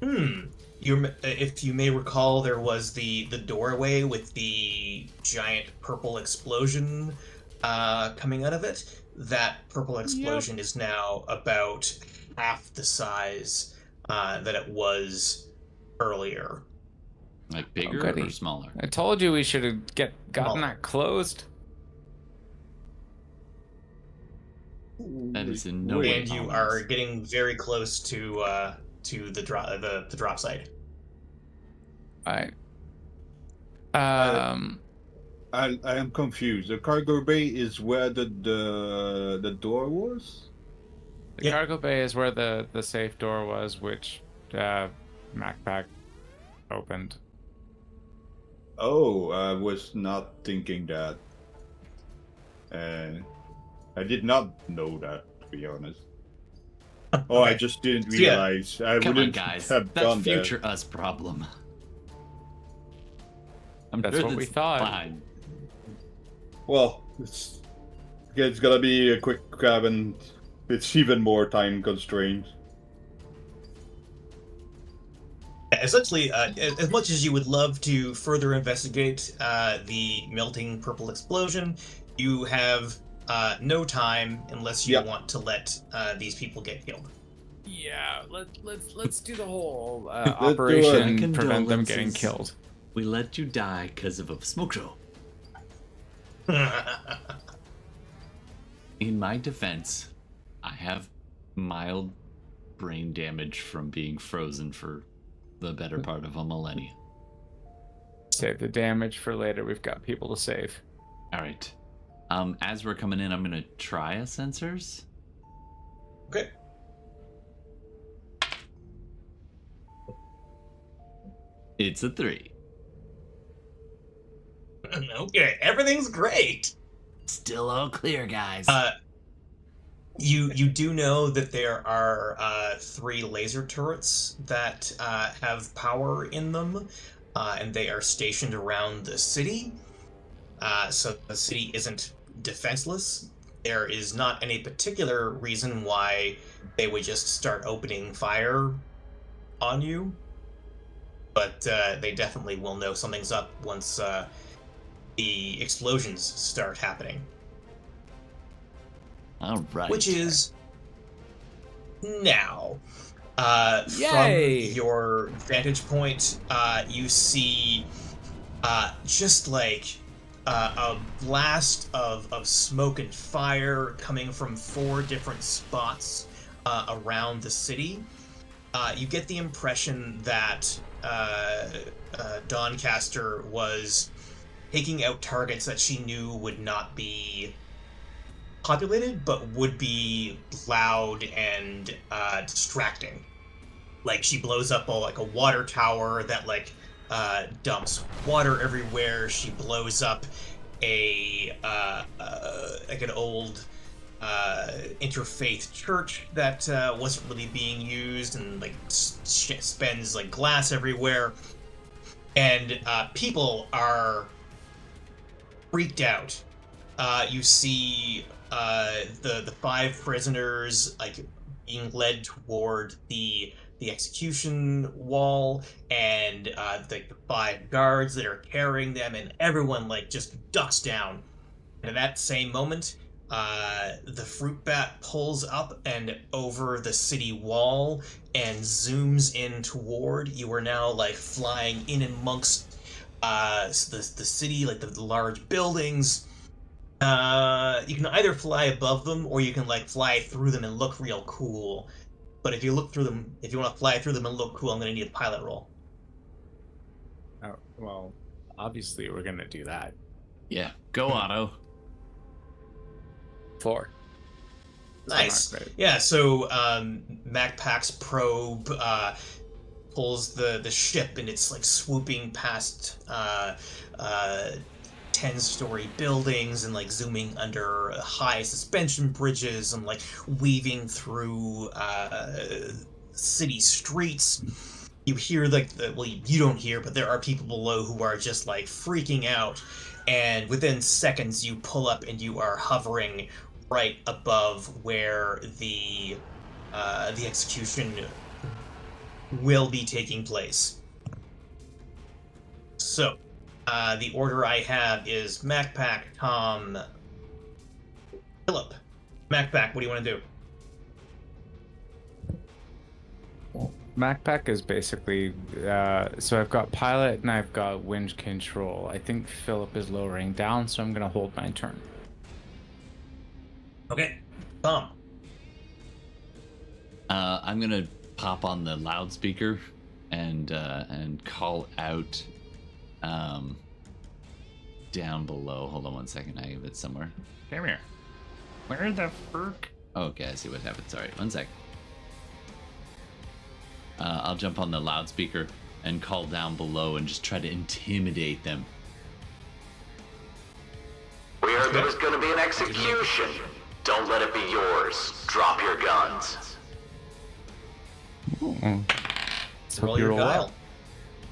If you may recall, there was the doorway with the giant purple explosion coming out of it. That purple explosion is now about half the size that it was earlier.
Like bigger or smaller?
I told you we should have gotten that closed.
That is in no way.
And you are getting very close to the drop site.
Alright.
I am confused. The cargo bay is where the door was?
The cargo bay is where the safe door was, which MacPack opened.
Oh, I was not thinking that. I did not know that, to be honest. Oh, I just didn't realize. I
Come
wouldn't
on, guys.
have
That's
done
future
that.
us problem.
That's what we thought.
Fine.
Well, it's gonna be a quick grab, and it's even more time constrained.
Essentially, as much as you would love to further investigate the melting purple explosion, you have no time unless you want to let these people get killed.
Yeah, let's do the whole operation, prevent them getting killed.
We let you die because of a smoke show. In my defense, I have mild brain damage from being frozen for the better part of a millennia.
Save the damage for later. We've got people to save.
All right. As we're coming in, I'm going to try a sensors.
Okay.
It's a 3.
Okay, everything's great.
Still all clear, guys.
You do know that there are 3 laser turrets that have power in them, and they are stationed around the city. So the city isn't defenseless. There is not any particular reason why they would just start opening fire on you, but they definitely will know something's up once the explosions start happening.
All right.
Which is now. From your vantage point, you see just like a blast of smoke and fire coming from 4 different spots around the city. You get the impression that Doncaster was taking out targets that she knew would not be populated, but would be loud and distracting. Like, she blows up a water tower that dumps water everywhere. She blows up an old interfaith church that wasn't really being used, and spends glass everywhere. And people are freaked out. You see the 5 prisoners being led toward the execution wall, and the 5 guards that are carrying them, and everyone just ducks down. And at that same moment, the fruit bat pulls up and over the city wall and zooms in toward you. Are now flying in amongst the city, the large buildings. You can either fly above them, or you can fly through them and look real cool. But if you look through them, if you want to fly through them and look cool, I'm going to need a pilot roll.
Oh, well, obviously we're gonna do that.
Yeah, go Otto.
4.
Nice.
Not great.
Yeah, so MacPack's probe pulls the ship, and it's like swooping past 10-story buildings and like zooming under high suspension bridges and like weaving through city streets. You hear like you don't hear, but there are people below who are just like freaking out, and within seconds you pull up and you are hovering right above where the execution will be taking place. So, the order I have is MacPack, Tom, Philip. MacPack, what do you want to do?
MacPack is basically, so I've got pilot and I've got winch control. I think Philip is lowering down, so I'm going to hold my turn.
Okay, Tom.
I'm gonna pop on the loudspeaker and call out down below. Hold on one second. I have it somewhere. Come here. Where the frick? Okay, I see what happened. Sorry, one sec. I'll jump on the loudspeaker and call down below and just try to intimidate them.
We heard there was going to be an execution. Don't let it be yours. Drop your guns.
Roll your dial.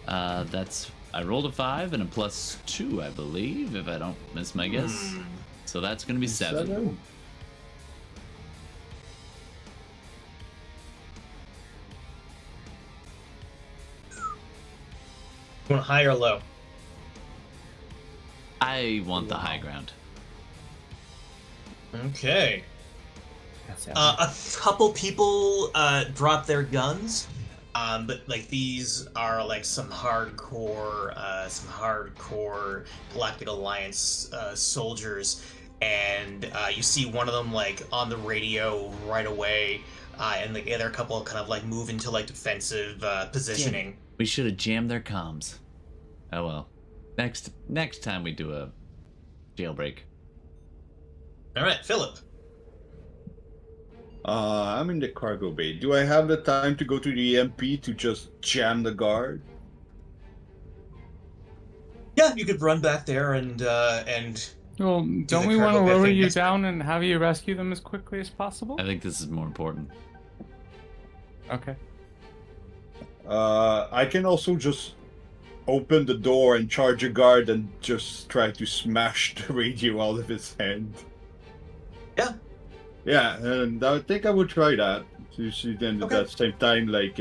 I rolled a 5 and a +2, I believe, if I don't miss my guess. So that's gonna be 7.
You want high or low?
I want the high ground.
Okay. A couple people drop their guns, but like these are like some hardcore Galactic Alliance soldiers, and you see one of them like on the radio right away, and the other couple kind of like move into like defensive positioning.
Damn. We should have jammed their comms. Oh well. Next time we do a jailbreak.
All right, Philip.
I'm in the cargo bay. Do I have the time to go to the EMP to just jam the guard?
Yeah, you could run back there and
Well,
the
don't we want to
cargo bay
lower
thing
you
next
down and have you rescue them as quickly as possible?
I think this is more important.
Okay.
I can also just open the door and charge a guard and just try to smash the radio out of his hand.
Yeah.
Yeah, and I think I would try that. So then
Okay.
at the same time, like,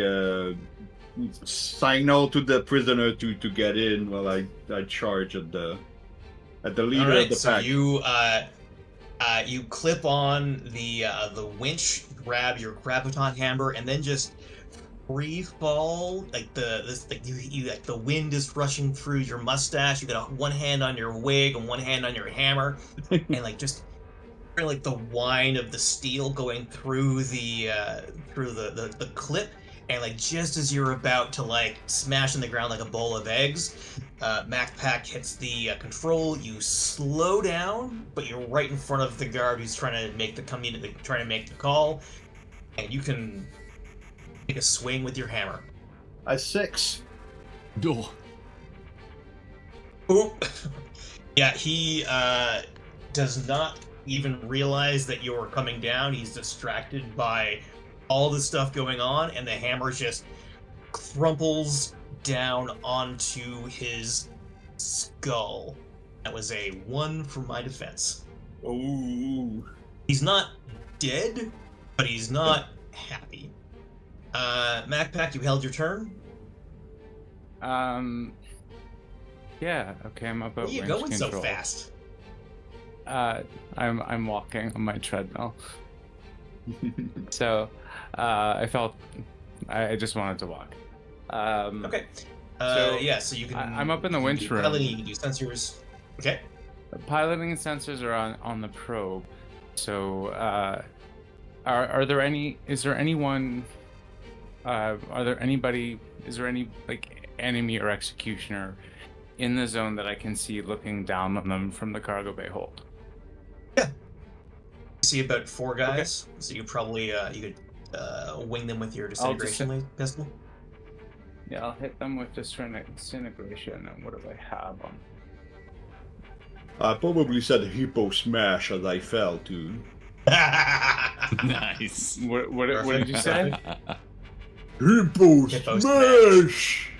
signal to the prisoner to get in while I charge at the leader
All right,
of the
so
pack.
you clip on the winch, grab your graviton hammer, and then just free fall like the wind is rushing through your mustache. You got one hand on your wig and one hand on your hammer, and like just like the whine of the steel going through the clip, and like just as you're about to like smash in the ground like a bowl of eggs, MacPack hits the control. You slow down, but you're right in front of the guard who's trying to make the call, and you can take a swing with your hammer.
A 6.
Oh.
Ooh. Yeah, he does not even realize that you're coming down. He's distracted by all the stuff going on, and the hammer just crumples down onto his skull. That was a 1 for my defense.
Ooh.
He's not dead, but he's not happy. MacPack, you held your turn.
Yeah. Okay, I'm up at
Where are you
winch
going
control.
so fast?
I'm walking on my treadmill. So, I just wanted to walk.
Okay.
So,
so you can.
I'm up in the
you can
winch
do
room.
piloting, you can do sensors. Okay.
Piloting sensors are on the probe. So, are there any? Is there anyone Are there anybody? Is there any like enemy or executioner in the zone that I can see looking down on them from the cargo bay hold?
Yeah. You see about 4 guys, so you probably you could wing them with your disintegration pistol.
Yeah, I'll hit them with disintegration. And what do I have on?
I probably said hippo smash as I fell too.
Nice.
What did you say?
Hippo smash!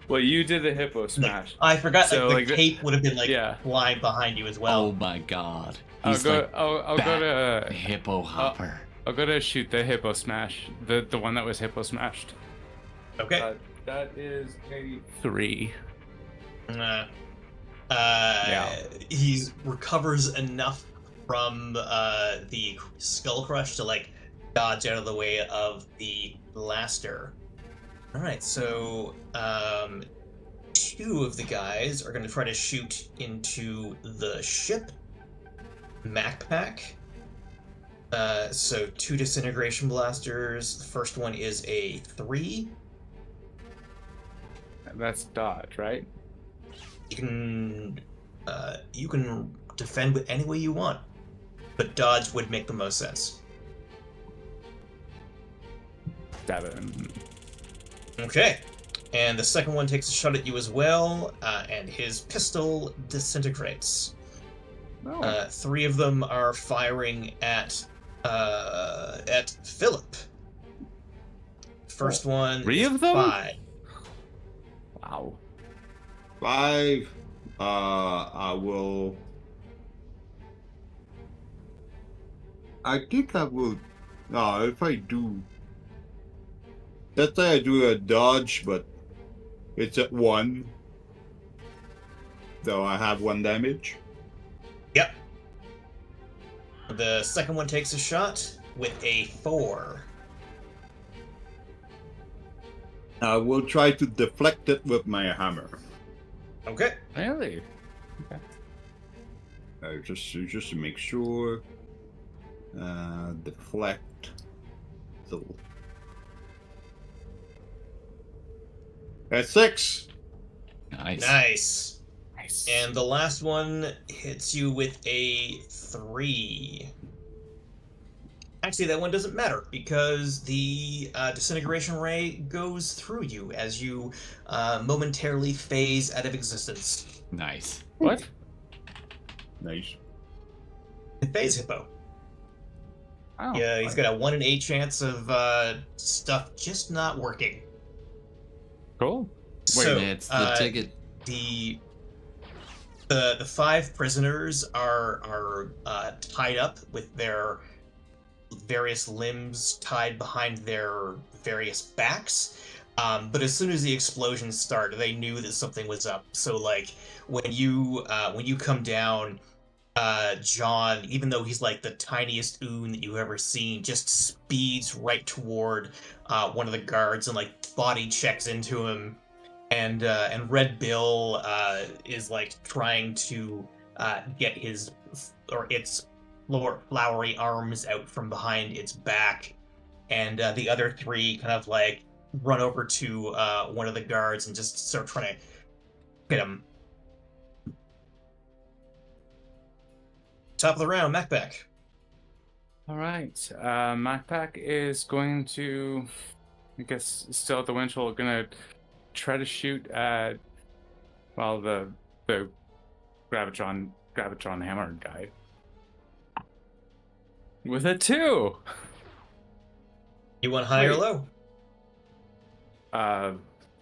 Well, you did the hippo smash.
I forgot.
So,
the
like,
cape would have been flying behind you as well.
Oh my god.
I'll
He's
go.
like
I'll go to
hippo hopper.
I'll go to shoot the hippo smash. The one that was hippo smashed.
Okay.
That is a 3.
He recovers enough from the skull crush to like dodge out of the way of the blaster. All right, so 2 of the guys are going to try to shoot into the ship. MacPack. So 2 disintegration blasters. The first one is a 3.
That's dodge, right?
You can defend with any way you want, but dodge would make the most sense.
Devin.
Okay, and the second one takes a shot at you as well, and his pistol disintegrates.
Oh.
3 of them are firing at Philip. First one.
3
is
of them?
5.
Wow.
5. I will. I think I will. No, if I do. Let's say I do a dodge, but it's at 1. So I have 1 damage.
Yep. The second one takes a shot with a 4.
I will try to deflect it with my hammer.
Okay.
Really? Okay.
Just to make sure. Deflect. So. At 6.
Nice.
Nice. And the last one hits you with a 3. Actually, that one doesn't matter because the disintegration ray goes through you as you momentarily phase out of existence.
Nice.
What?
Nice.
Phase hippo.
Oh,
Yeah, he's got a 1 in 8 chance of stuff just not working.
Cool.
So,
it's the ticket.
The 5 prisoners are tied up with their various limbs tied behind their various backs. But as soon as the explosions started, they knew that something was up. So like when you come down, John, even though he's like the tiniest oon that you've ever seen, just speeds right toward one of the guards and like body checks into him. And Red Bill is like trying to get his or its flowery arms out from behind its back, and the other 3 kind of like run over to one of the guards and just start trying to hit him. Top of the round, MacPack.
All right. MacPack is going to, I guess, still at the windshield, gonna try to shoot at, well, the Gravitron hammer guy with a 2.
You want high or
Wait.
low?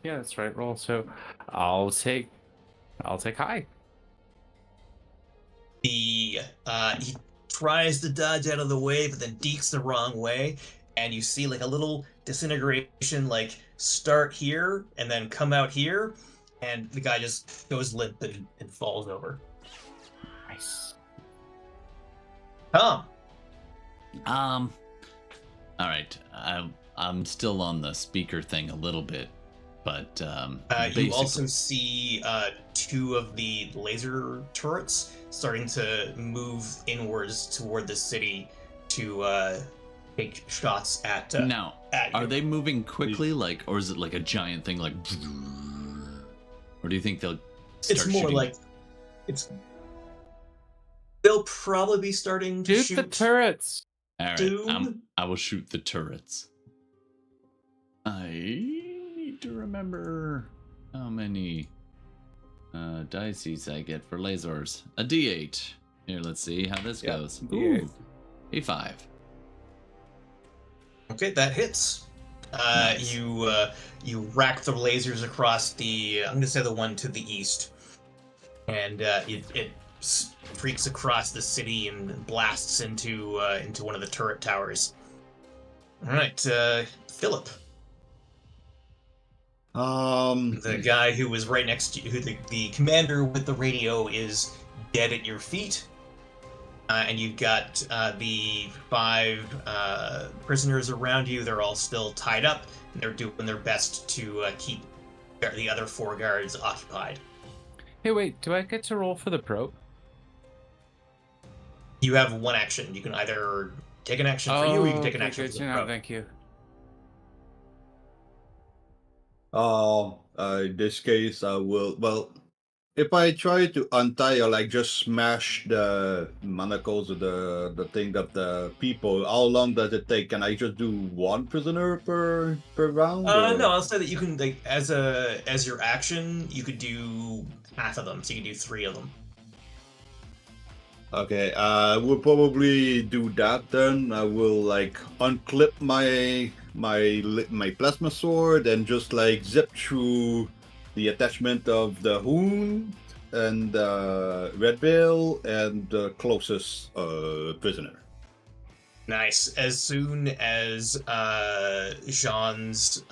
Yeah, that's right. Roll. So I'll take high.
He tries to dodge out of the way, but then dekes the wrong way, and you see like a little disintegration like start here and then come out here, and the guy just goes limp and falls over.
Nice.
Tom.
All right. I'm still on the speaker thing a little bit, but
You also see 2 of the laser turrets starting to move inwards toward the city to take shots at.
Now,
at
are
you.
they moving quickly, like, or is it like a giant thing, like, or do you think they'll start
It's more
shooting?
like it's. They'll probably be starting to
Shoot the turrets.
All right,
soon.
I will shoot the turrets. I need to remember how many dices I get for lasers. A D8. Here, let's see how this
Yeah,
goes.
D8.
Ooh, A5.
Okay, that hits.
Nice.
You rack the lasers across the. I'm gonna say the one to the east, and it streaks across the city and blasts into one of the turret towers. All right, Philip, the guy who was right next to you, who the commander with the radio is dead at your feet. And you've got the 5 prisoners around you. They're all still tied up, and they're doing their best to keep the other 4 guards occupied.
Hey, wait, do I get to roll for the probe?
You have 1 action. You can either take an action for you, or you can take an action
good
for
to
the
know,
probe.
thank you.
In this case, I will. Well, if I try to untie or like just smash the manacles of the thing of the people, how long does it take? Can I just do 1 prisoner per round? or-
No, I'll say that you can, like, as your action, you could do half of them, so you can do 3 of them.
Okay, we'll probably do that then. I will like unclip my plasma sword and just like zip through the attachment of the wound and Red Bill and the closest prisoner.
Nice. As soon as Jean's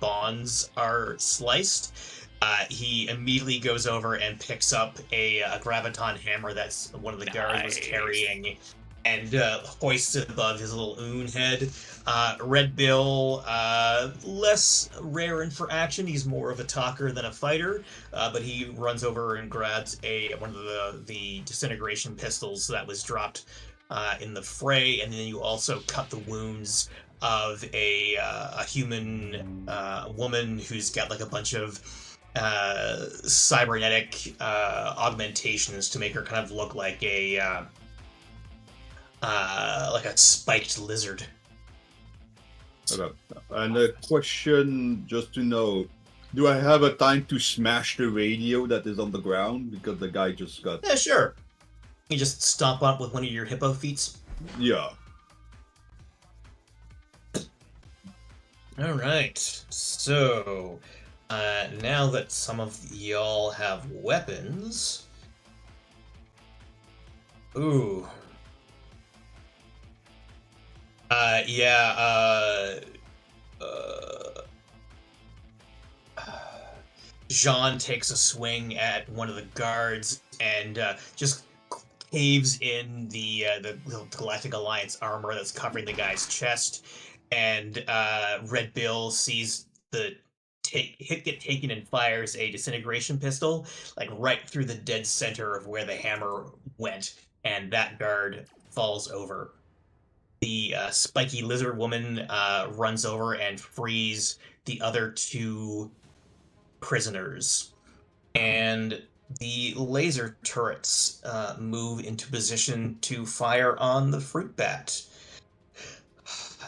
bonds are sliced, he immediately goes over and picks up a graviton hammer that's one of the guards was carrying, and hoists it above his little oon head. Red Bill, less raring for action. He's more of a talker than a fighter, but he runs over and grabs one of the disintegration pistols that was dropped in the fray, and then you also cut the wounds of a human woman who's got like a bunch of cybernetic augmentations to make her kind of look like a spiked lizard.
Okay. And a question, just to know, do I have a time to smash the radio that is on the ground because the guy just got?
Yeah, sure. You just stomp on it with one of your hippo feet.
Yeah.
All right. So now that some of y'all have weapons, ooh. Jean takes a swing at one of the guards and just caves in the Galactic Alliance armor that's covering the guy's chest. And Red Bill sees the hit get taken and fires a disintegration pistol, like right through the dead center of where the hammer went, and that guard falls over. The spiky lizard woman runs over and frees the other 2 prisoners. And the laser turrets move into position to fire on the fruit bat.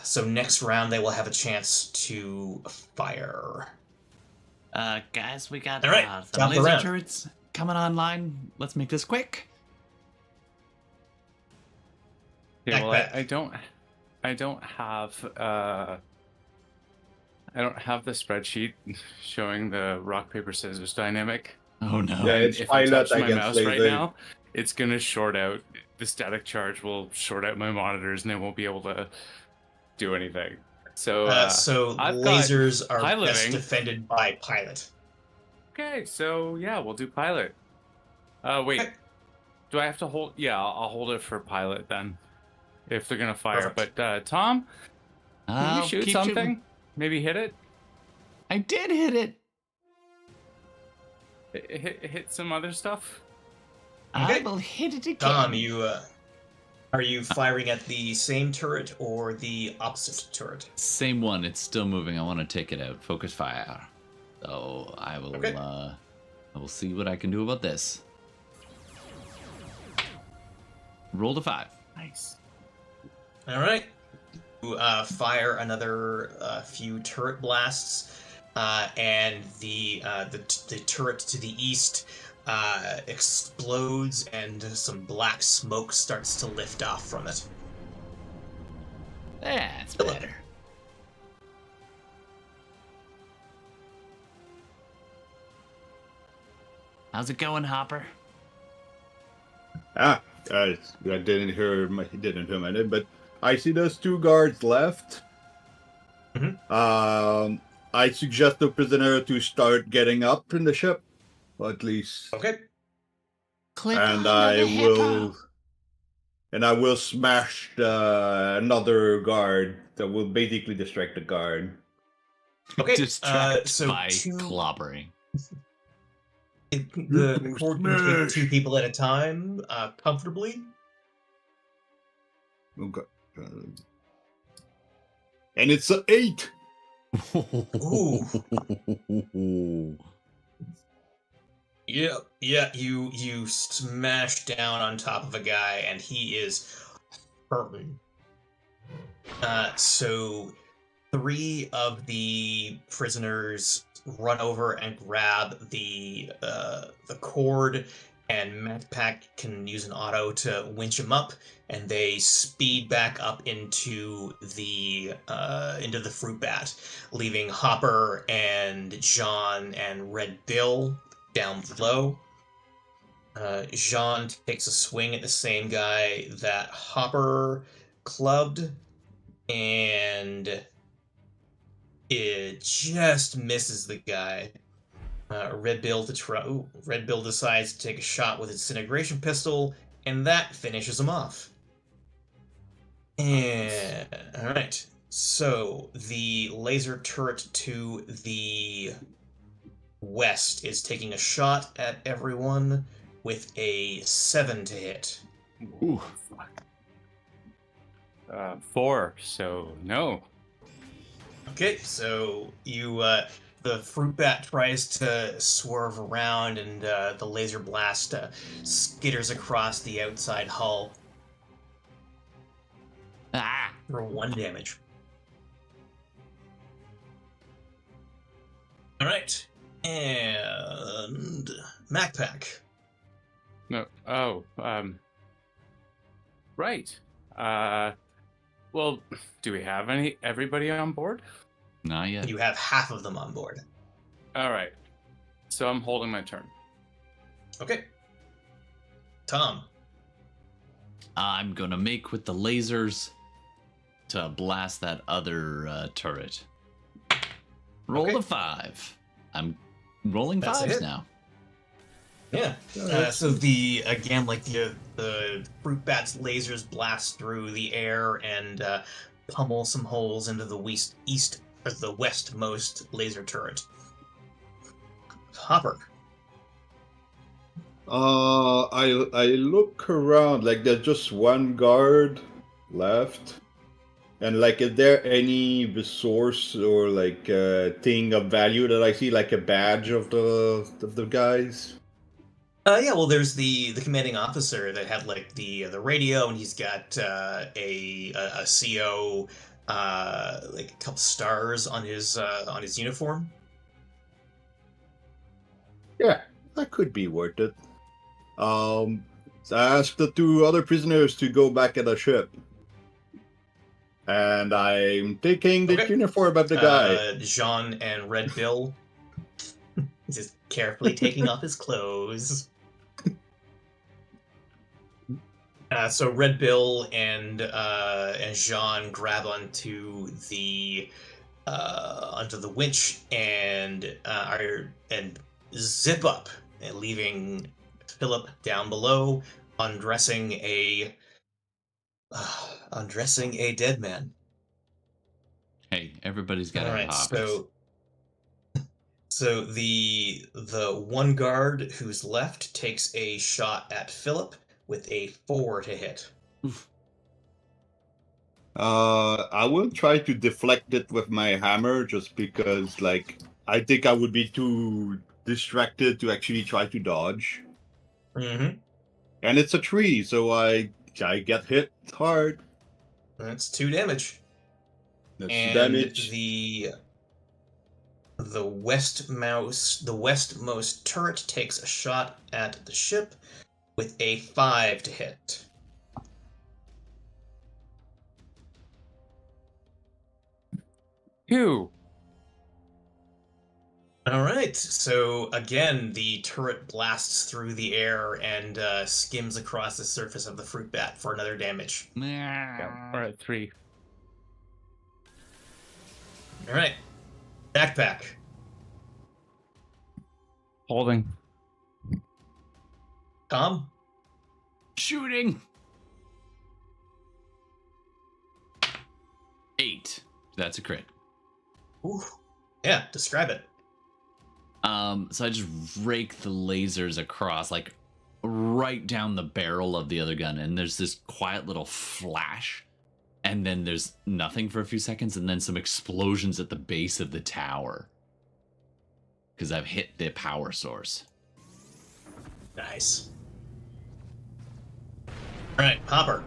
So next round they will have a chance to fire.
Guys, we got
All right,
some
top of the
laser
round.
turrets coming online. Let's make this quick.
Okay, well,
Backpack.
I don't have the spreadsheet showing the rock paper scissors dynamic.
Oh no.
Yeah, it's
If I
pilot
touch my
against
mouse right
laser.
now, it's gonna short out. The static charge will short out my monitors, and I won't be able to do anything. So,
So
I've got
lasers are
piloting.
best defended by pilot.
okay, so yeah, we'll do pilot. Wait,
Okay.
do I have to hold? Yeah, I'll hold it for pilot then, if they're gonna fire.
Perfect.
But Tom, can
I'll
you shoot
keep
something?
shooting.
Maybe hit it.
I did hit it.
Hit some other stuff.
I
Okay.
will hit it again.
Tom, Are you firing at the same turret or the opposite turret?
Same one. It's still moving. I want to take it out. Focus fire. So I will.
Okay.
I will see what I can do about this. Roll to 5.
Nice.
All right. You fire another few turret blasts, and the turret to the east explodes, and some black smoke starts to lift off from it.
That's better. How's it going, Hopper?
I didn't hear my name, but I see there's 2 guards left.
Mhm.
I suggest the prisoner to start getting up in the ship, or at least,
Okay.
Click
and
on
I
the
will,
hippo.
and I will smash another guard that will basically distract the guard.
Okay.
Distract
So
by
two.
clobbering.
The cord can take 2 people at a time, comfortably.
Okay. And it's an 8.
Ooh. Yeah. You smash down on top of a guy, and he is hurting. So 3 of the prisoners run over and grab the cord, and Macpac can use an auto to winch him up, and they speed back up into the fruit bat, leaving Hopper and Jean and Red Bill down below. Jean takes a swing at the same guy that Hopper clubbed, and it just misses the guy. Red Bill decides to take a shot with his disintegration pistol, and that finishes him off. And all right, so the laser turret to the west is taking a shot at everyone with a 7 to hit.
Ooh.
Fuck. 4, so no.
Okay, so you the fruit bat tries to swerve around, and the laser blast skitters across the outside hull
Ah!
for 1 damage. All right, and Macpac.
No. Oh. Right. Well, do we have everybody on board?
Not yet.
You have half of them on board.
All right. So I'm holding my turn.
Okay. Tom.
I'm gonna make with the lasers to blast that other turret. Roll
Okay.
to 5. I'm rolling
That's a
5s
hit.
now.
Yeah. So the fruit bat's lasers blast through the air and pummel some holes into the the westmost laser turret. Hopper.
I look around, like there's just 1 guard left, and like, is there any resource or like thing of value that I see, like a badge of the guys?
Yeah, well, there's the commanding officer that had like the radio, and he's got a CO, like a couple stars on his uniform.
Yeah, that could be worth it. So I asked the 2 other prisoners to go back at the ship, and I'm taking the
Okay.
uniform of the guy.
Jean and Red Bill, just carefully taking off his clothes. So Red Bill and Jean grab onto the winch and zip up, and leaving Philip down below, undressing a dead man.
Hey, everybody's got
All
a
right,
hobbies.
so the 1 guard who's left takes a shot at Philip with a 4 to hit.
Oof.
I will try to deflect it with my hammer just because, like, I think I would be too distracted to actually try to dodge.
Mm-hmm.
And it's a tree, so I get hit hard.
That's 2 damage.
That's
And
damage.
the westmost turret takes a shot at the ship with a 5 to hit.
Two.
All right. So again, the turret blasts through the air and skims across the surface of the fruit bat for another damage.
Yeah. All right, 3.
All right. Backpack.
Holding.
Tom.
Shooting. 8. That's a crit.
Ooh. Yeah. Describe it.
So I just rake the lasers across, like right down the barrel of the other gun, and there's this quiet little flash, and then there's nothing for a few seconds, and then some explosions at the base of the tower. Because I've hit the power source.
Nice. All right, Hopper.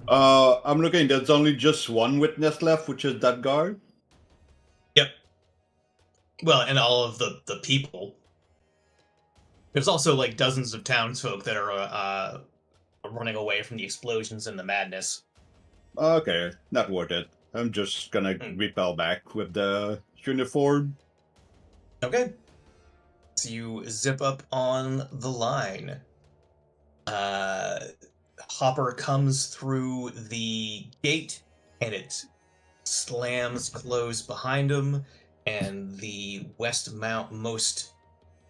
I'm looking. There's only just one witness left, which is that guard.
Yep. Well, and all of the people. There's also like dozens of townsfolk that are running away from the explosions and the madness.
Okay, not worth it. I'm just gonna repel back with the uniform.
Okay. So you zip up on the line. Hopper comes through the gate, and it slams closed behind him, and the westmost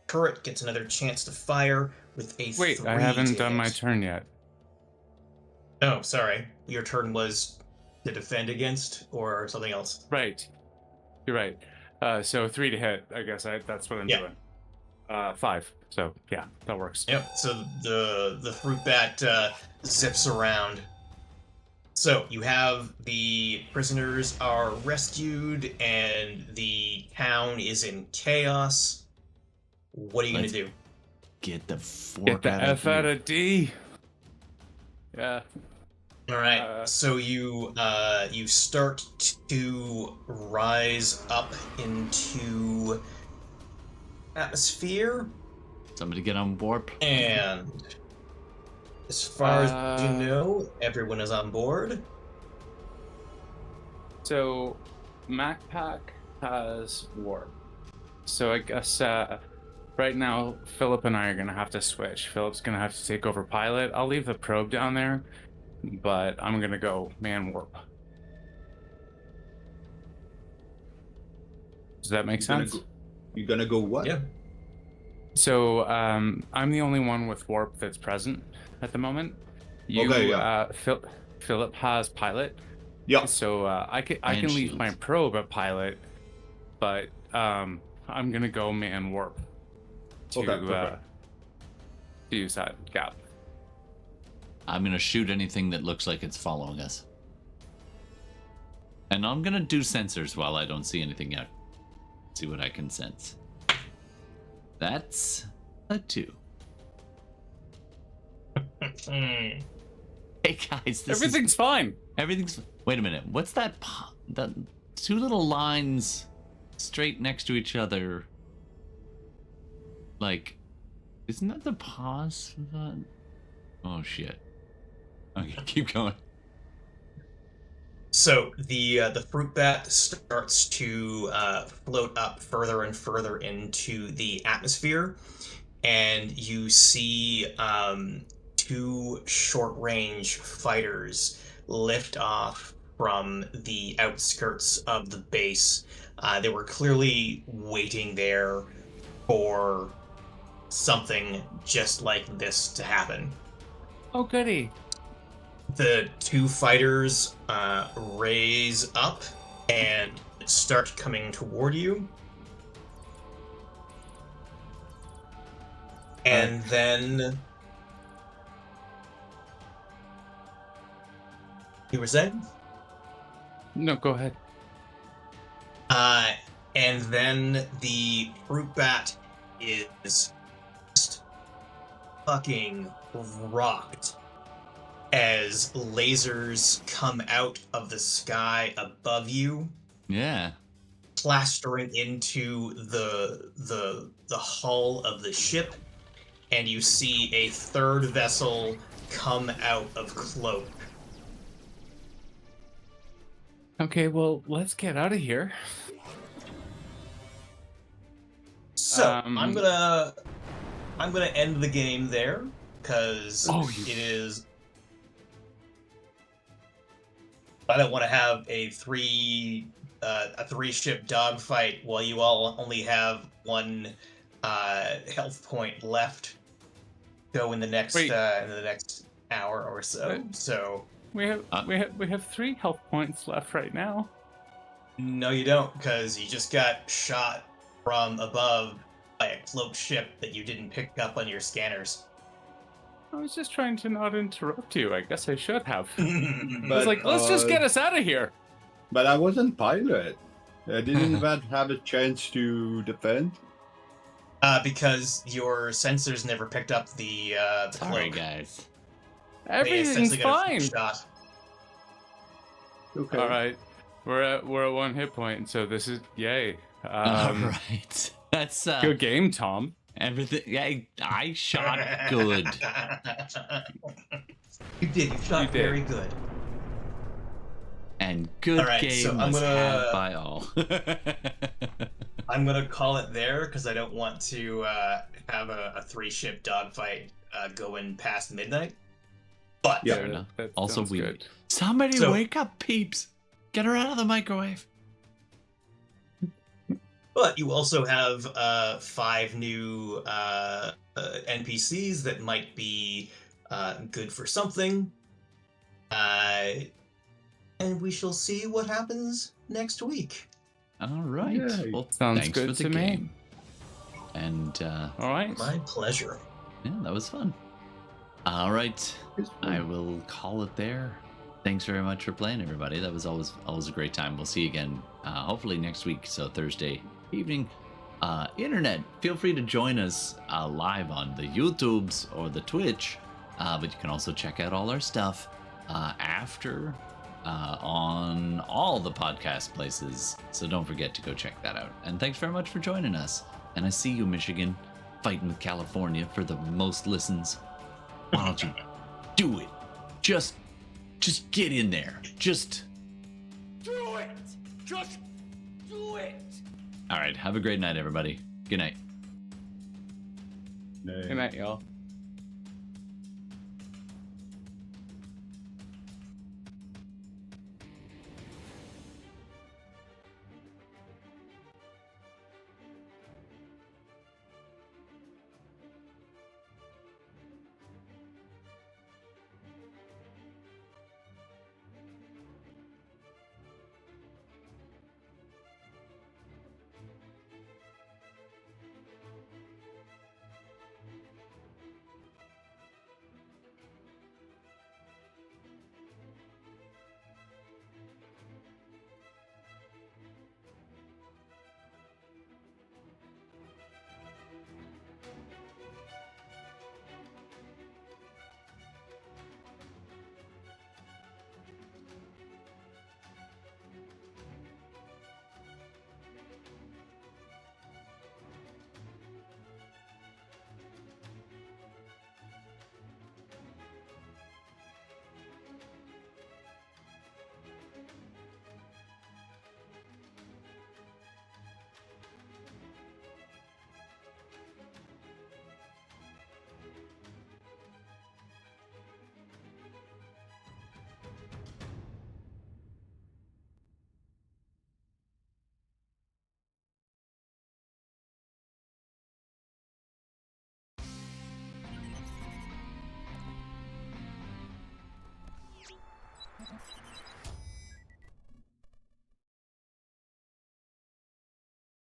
turret gets another chance to fire with a 3
Wait, I haven't
to
done my
hit.
turn yet.
Oh, sorry. Your turn was to defend against or something else?
Right. You're right. So 3 to hit, I guess that's what I'm doing. 5. So yeah, that works.
Yep. So the fruit bat zips around. So you have the prisoners are rescued and the town is in chaos. What are you going to do?
Get the fork
Get the
out
F
of
out
here.
of D. Yeah.
All right. So you start to rise up into atmosphere.
Somebody get on warp.
And as far as you know, everyone is on board.
So MacPack has warp. So I guess right now Philip and I are gonna have to switch. Philip's gonna have to take over pilot. I'll leave the probe down there, but I'm gonna go man warp. Does that make sense?
You're gonna go what?
Yeah.
So I'm the only one with warp that's present at the moment.
Okay, yeah.
Philip has pilot.
Yeah.
So I can leave my probe at pilot, but I'm gonna go man warp to use that gap.
I'm gonna shoot anything that looks like it's following us, and I'm gonna do sensors while I don't see anything yet. See what I can sense. That's a 2. Hey guys,
Everything's fine.
Everything's. Wait a minute. What's that? The 2 little lines straight next to each other. Like, isn't that the pause button? Oh shit. Okay, keep going.
So the fruit bat starts to float up further and further into the atmosphere, and you see 2 short-range fighters lift off from the outskirts of the base. They were clearly waiting there for something just like this to happen.
Oh goody.
The 2 fighters raise up and start coming toward you. And then You were saying?
No, go ahead.
And then the fruit bat is just fucking rocked as lasers come out of the sky above you,
Yeah.
plastering into the hull of the ship, and you see a third vessel come out of cloak.
Okay, well, let's get out of here.
So I'm gonna end the game there because it is. I don't want to have a three ship dogfight while you all only have one health point left. Go in the next hour or so.
Wait.
So
We have 3 health points left right now.
no, you don't, because you just got shot from above by a cloaked ship that you didn't pick up on your scanners.
I was just trying to not interrupt you. I guess I should have. I
But,
was like, let's just get us out of here.
But I wasn't pilot. I didn't even have a chance to defend.
Because your sensors never picked up the
Sorry,
cloak.
Guys.
They
Everything's
essentially got a
fine.
shot.
Okay.
All right, we're at 1 hit point, so this is yay.
All right. That's
Good game, Tom.
everything. I shot good.
You did. You shot
You did.
very good.
And good
All right,
game
so I'm
was
gonna-
had by all.
I'm gonna call it there because I don't want to have a 3-ship dogfight going past midnight. But
Yeah.
Fair enough.
That
Also,
sounds good.
Somebody
So-
wake up, peeps! Get her out of the microwave.
But you also have 5 new NPCs that might be good for something. And we shall see what happens next week.
All right.
Yay.
Well,
Sounds
thanks
good
for the
to me.
game. And
All right.
My pleasure.
yeah, that was fun. All right.
It's
I
fine.
will call it there. Thanks very much for playing, everybody. That was always a great time. We'll see you again, hopefully next week. So Thursday evening. Internet, feel free to join us live on the YouTubes or the Twitch. But you can also check out all our stuff after on all the podcast places. So don't forget to go check that out. And thanks very much for joining us. And I see you, Michigan, fighting with California for the most listens. Why don't you do it? Just get in there. Just
Do it! Just do it!
all right. Have a great night, everybody. Good night.
Nay.
Good night, y'all.